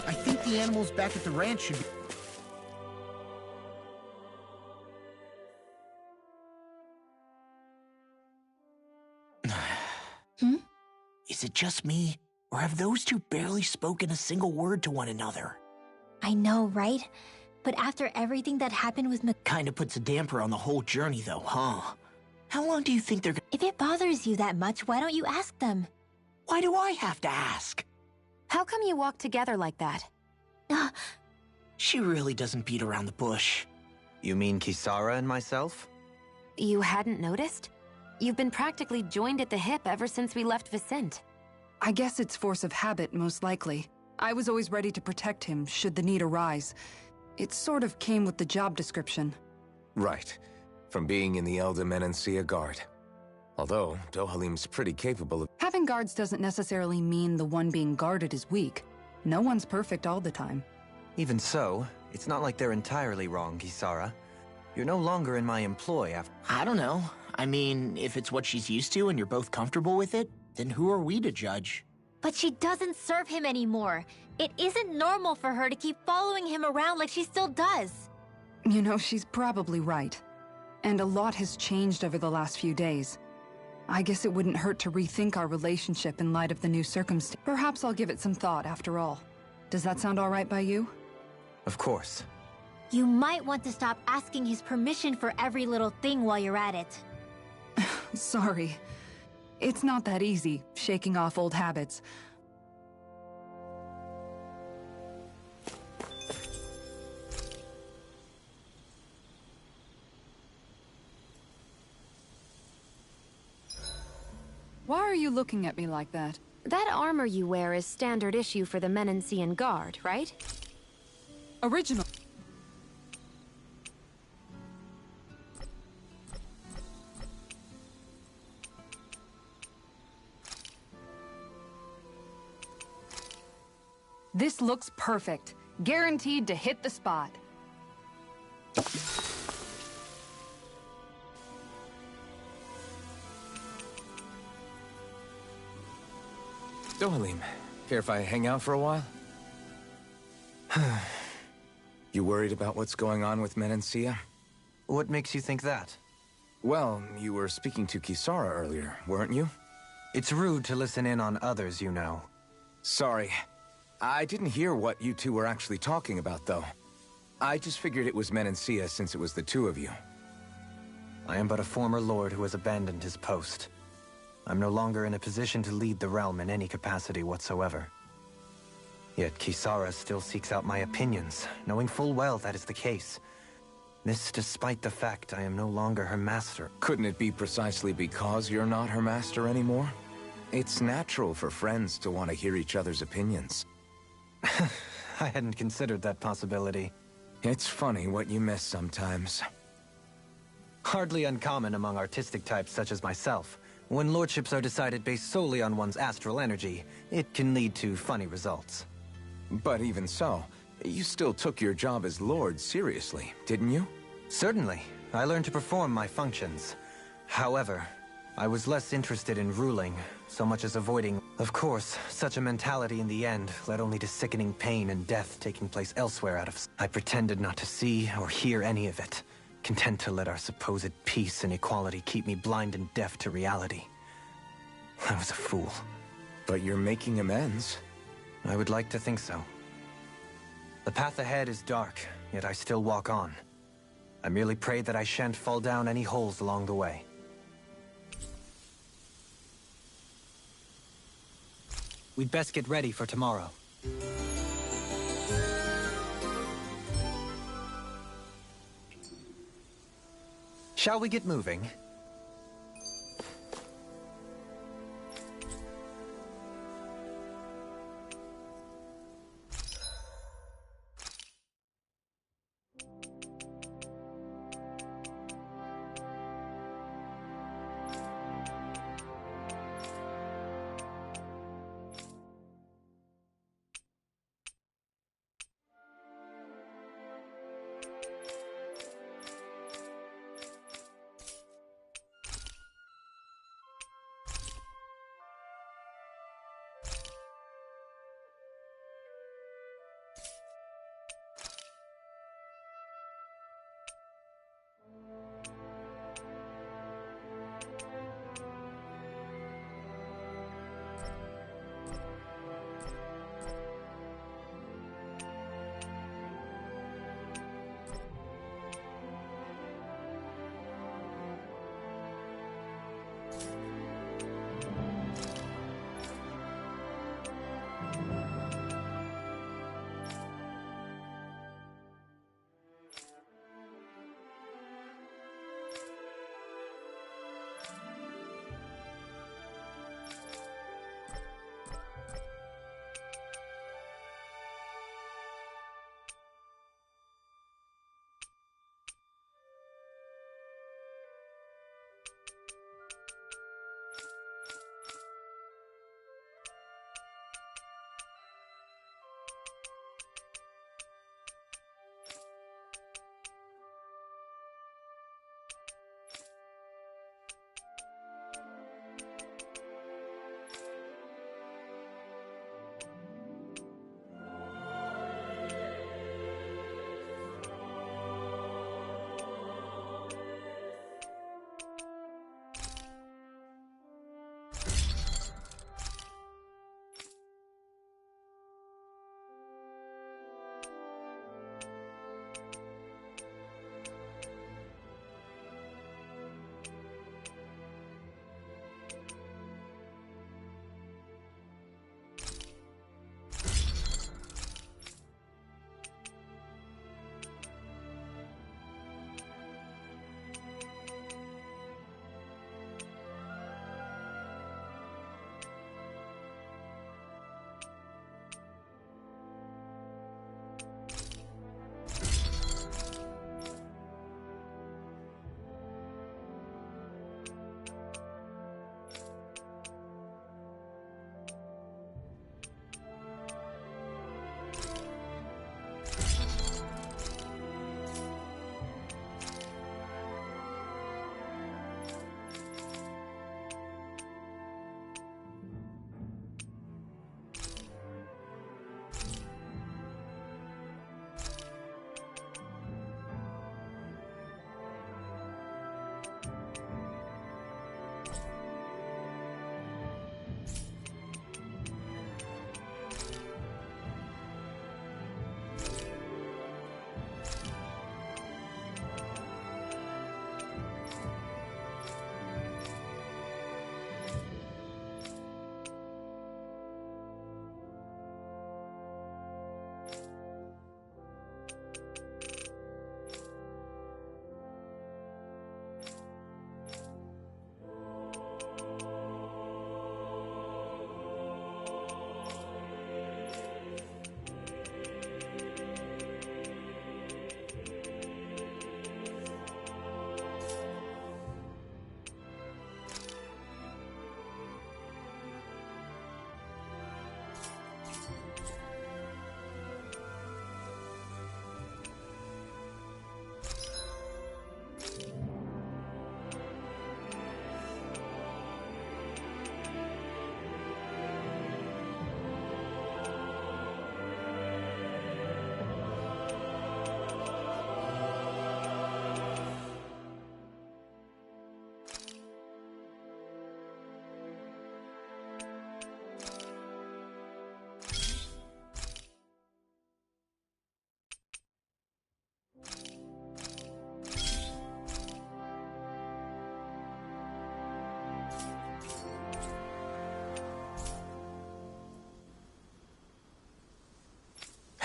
I think the animals back at the ranch should be... Is it just me, or have those two barely spoken a single word to one another? I know, right? But after everything that happened with Kinda puts a damper on the whole journey, though, huh? How long do you think they're gonna... If it bothers you that much, why don't you ask them? Why do I have to ask? How come you walk together like that? She really doesn't beat around the bush. You mean Kisara and myself? You hadn't noticed? You've been practically joined at the hip ever since we left Vicente. I guess it's force of habit, most likely. I was always ready to protect him, should the need arise. It sort of came with the job description. Right. From being in the Elder Menancia Guard. Although, Dohalim's pretty capable of... Having guards doesn't necessarily mean the one being guarded is weak. No one's perfect all the time. Even so, it's not like they're entirely wrong, Kisara. You're no longer in my employ after... I don't know. I mean, if it's what she's used to and you're both comfortable with it, then who are we to judge? But she doesn't serve him anymore. It isn't normal for her to keep following him around like she still does. You know, she's probably right. And a lot has changed over the last few days. I guess it wouldn't hurt to rethink our relationship in light of the new circumstance. Perhaps I'll give it some thought after all. Does that sound all right by you? Of course. You might want to stop asking his permission for every little thing while you're at it. Sorry. It's not that easy, shaking off old habits. Why are you looking at me like that? That armor you wear is standard issue for the Menancian Guard, right? Original. This looks perfect. Guaranteed to hit the spot. Dohalim, care if I hang out for a while? You worried about what's going on with Menancia? What makes you think that? Well, you were speaking to Kisara earlier, weren't you? It's rude to listen in on others, you know. Sorry. I didn't hear what you two were actually talking about, though. I just figured it was Menancia since it was the two of you. I am but a former lord who has abandoned his post. I'm no longer in a position to lead the realm in any capacity whatsoever. Yet Kisara still seeks out my opinions, knowing full well that is the case. This despite the fact I am no longer her master. Couldn't it be precisely because you're not her master anymore? It's natural for friends to want to hear each other's opinions. I hadn't considered that possibility. It's funny what you miss sometimes. Hardly uncommon among artistic types such as myself. When lordships are decided based solely on one's astral energy, it can lead to funny results. But even so, you still took your job as lord seriously, didn't you? Certainly. I learned to perform my functions. However, I was less interested in ruling, so much as avoiding. Of course, such a mentality in the end led only to sickening pain and death taking place elsewhere out of... I pretended not to see or hear any of it, content to let our supposed peace and equality keep me blind and deaf to reality. I was a fool. But you're making amends. I would like to think so. The path ahead is dark, yet I still walk on. I merely pray that I shan't fall down any holes along the way. We'd best get ready for tomorrow. Shall we get moving?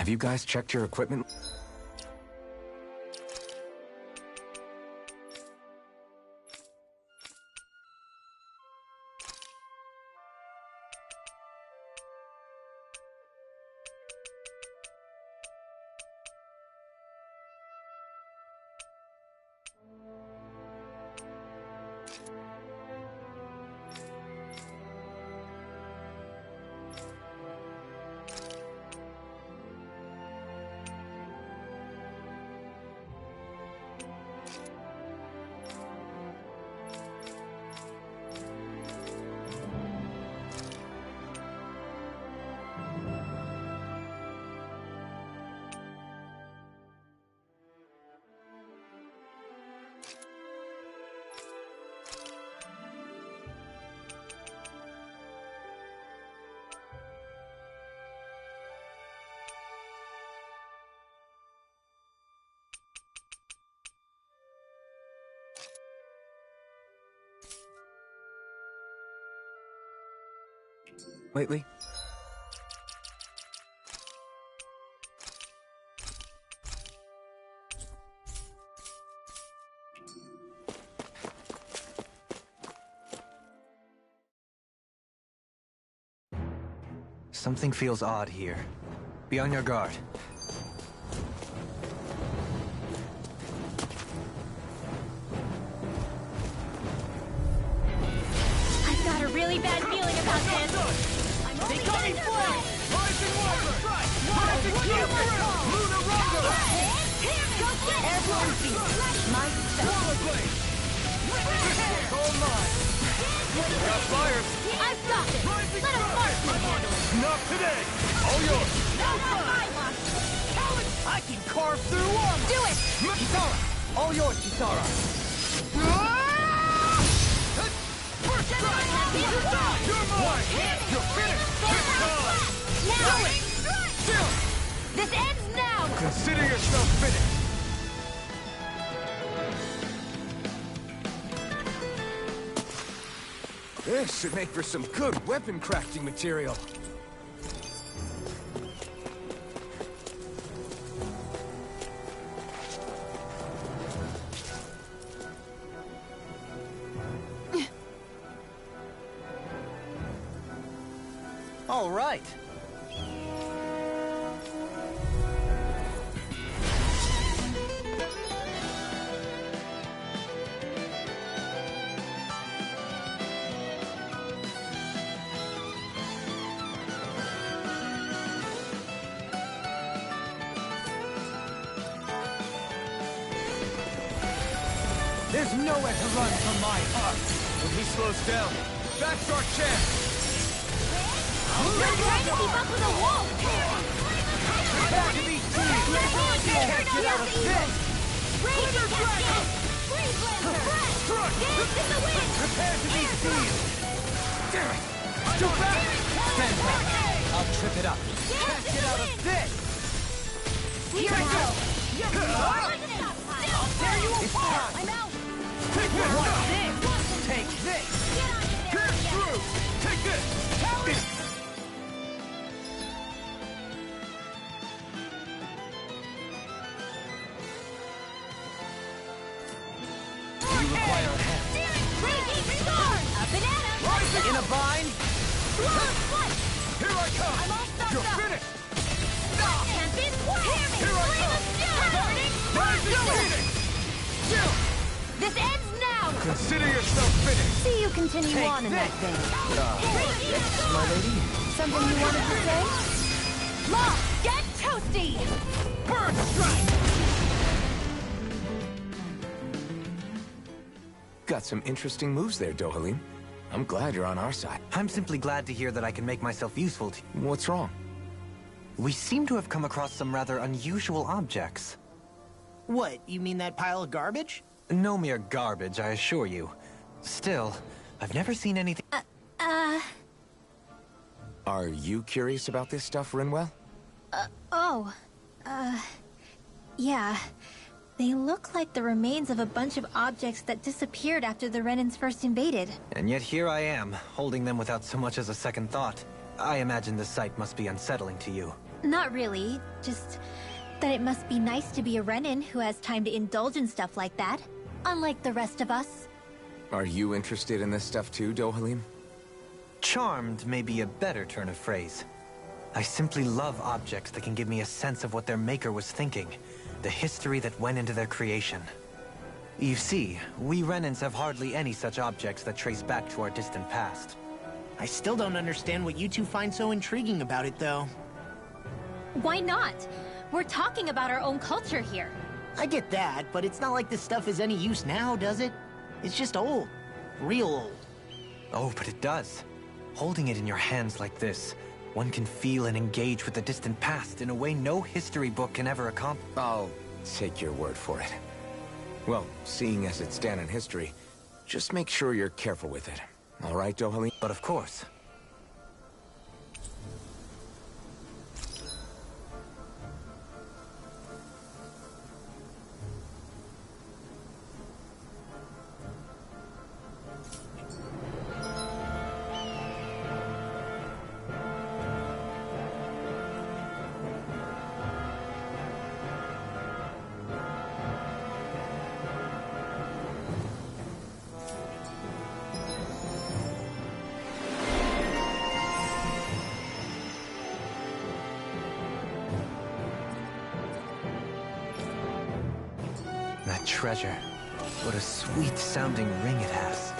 Have you guys checked your equipment? Lately? Something feels odd here. Be on your guard. I've got a really bad feeling about this. I'm only going to play. Rising water! Rising Luna Rondo! Go get it! Airborne beast. My Swallow blade! This one's all mine! Got flyers! I've got this. Let a marksman handle it. Not today! All yours! Not on my watch. I can carve through armor! Do it! Kisara! All yours, Kisara! First strike! You're mine! You're finished! It's time! Now! Still! This ends now! Consider yourself finished! This should make for some good weapon crafting material. All right. There's nowhere to run from my heart. When he slows down, that's our chance! You're trying to keep up with the wolf! Back to these teams! Can't get out of this! Razor Cascade! Freeze Lancer! Strike! Dance in the wind! Prepare to be sealed! Damn it! Too fast! Stand back. I'll trip it up. Dance in Get the out of wind! this! Here I go! I'll tear you apart! I'm out! Take this! Take this! Get on it there! Pierce through! Take this! You require a hand. Raging Storm! A banana! In a bind? Long flight! Here I come! I'm all stuffed You're up! finished! Champion Swirl! Here I come! Rising Phoenix! Still! This ends now! Consider yourself finished! See you continue Take on in that vein. Raging Storm! My lady? Something you wanted to say? Lock! Get toasty! Bird strike! Got some interesting moves there, Dohalim. I'm glad you're on our side. I'm simply glad to hear that I can make myself useful to you. What's wrong? We seem to have come across some rather unusual objects. What, you mean that pile of garbage? No mere garbage, I assure you. Still, I've never seen anything... Are you curious about this stuff, Rinwell? Yeah. They look like the remains of a bunch of objects that disappeared after the Renans first invaded. And yet here I am, holding them without so much as a second thought. I imagine the sight must be unsettling to you. Not really. Just that it must be nice to be a Renin who has time to indulge in stuff like that. Unlike the rest of us. Are you interested in this stuff too, Dohalim? Charmed may be a better turn of phrase. I simply love objects that can give me a sense of what their maker was thinking, the history that went into their creation. You see, we Renins have hardly any such objects that trace back to our distant past. I still don't understand what you two find so intriguing about it, though. Why not? We're talking about our own culture here. I get that, but it's not like this stuff is any use now, does it? It's just old. Real old. Oh, but it does. Holding it in your hands like this, one can feel and engage with the distant past in a way no history book can ever accomplish. I'll take your word for it. Well, seeing as it's down in history, just make sure you're careful with it. All right, Dohalim? But of course. That treasure. What a sweet-sounding ring it has.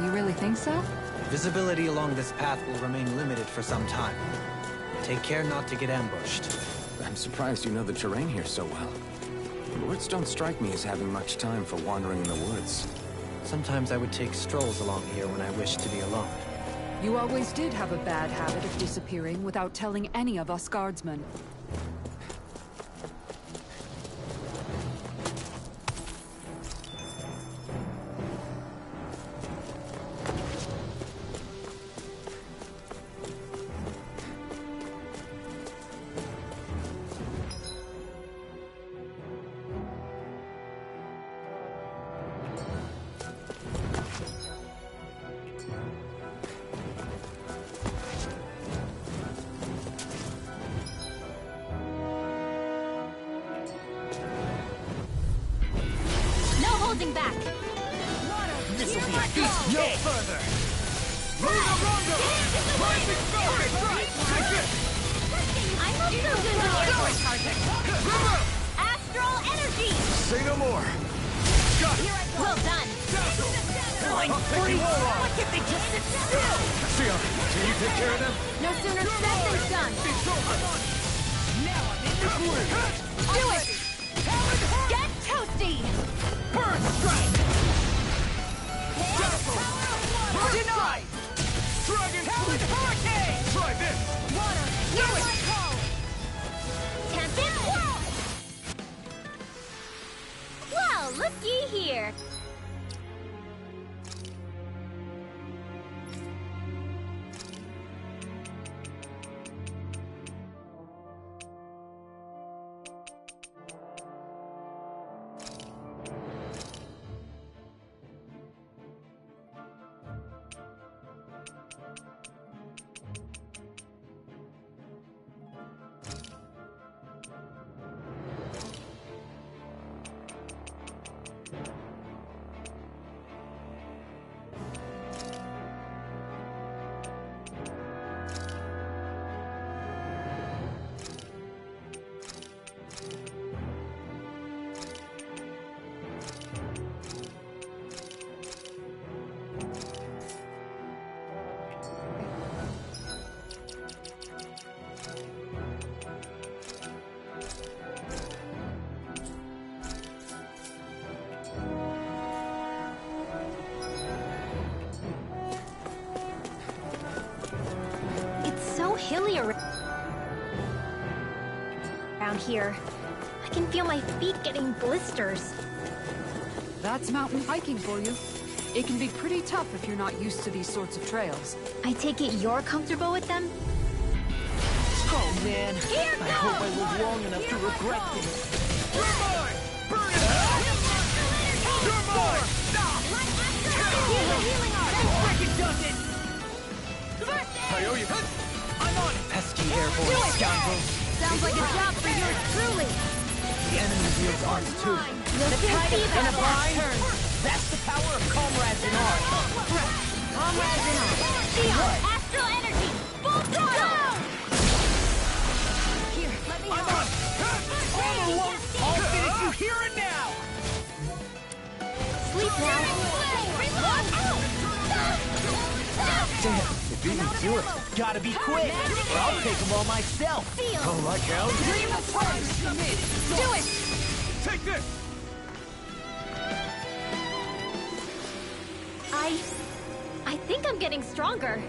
You really think so? Visibility along this path will remain limited for some time. Take care not to get ambushed. I'm surprised you know the terrain here so well. Lords don't strike me as having much time for wandering in the woods. Sometimes I would take strolls along here when I wished to be alone. You always did have a bad habit of disappearing without telling any of us guardsmen. Back. This'll be a feast no further! I'm not so good with target. Astral energy! Say no more! Well done! Line free! Why can't they just sit still? Sia, can you take care of them? No sooner said than done! Now I'm in the groove! Do it! Get toasty! Burn strike! Deny! Dragon Talent Hurricane! Try this! Water! Do it! Tempest Whirl! Well, looky here! Hilly around here. I can feel my feet getting blisters. That's mountain hiking for you. It can be pretty tough if you're not used to these sorts of trails. I take it you're comfortable with them? Oh man, Here I hope I live long enough to regret this. You're mine! Burn it out! You're mine! Healing art! That freaking does it! I owe you. Pesky airborne scoundrels. Sounds like a job for yours truly. The enemy wields arms too. You'll soon see In a that. bind? That's the power of comrades in arms. Comrades in arms. Theon, astral energy. Full throttle. Here, let me help. Armor won't. I'll finish you here and now. Sleep now. Damn, you beat me to it. Gotta be quick, or I'll take them all myself. Oh, like hell? Do it! Take this! I think I'm getting stronger.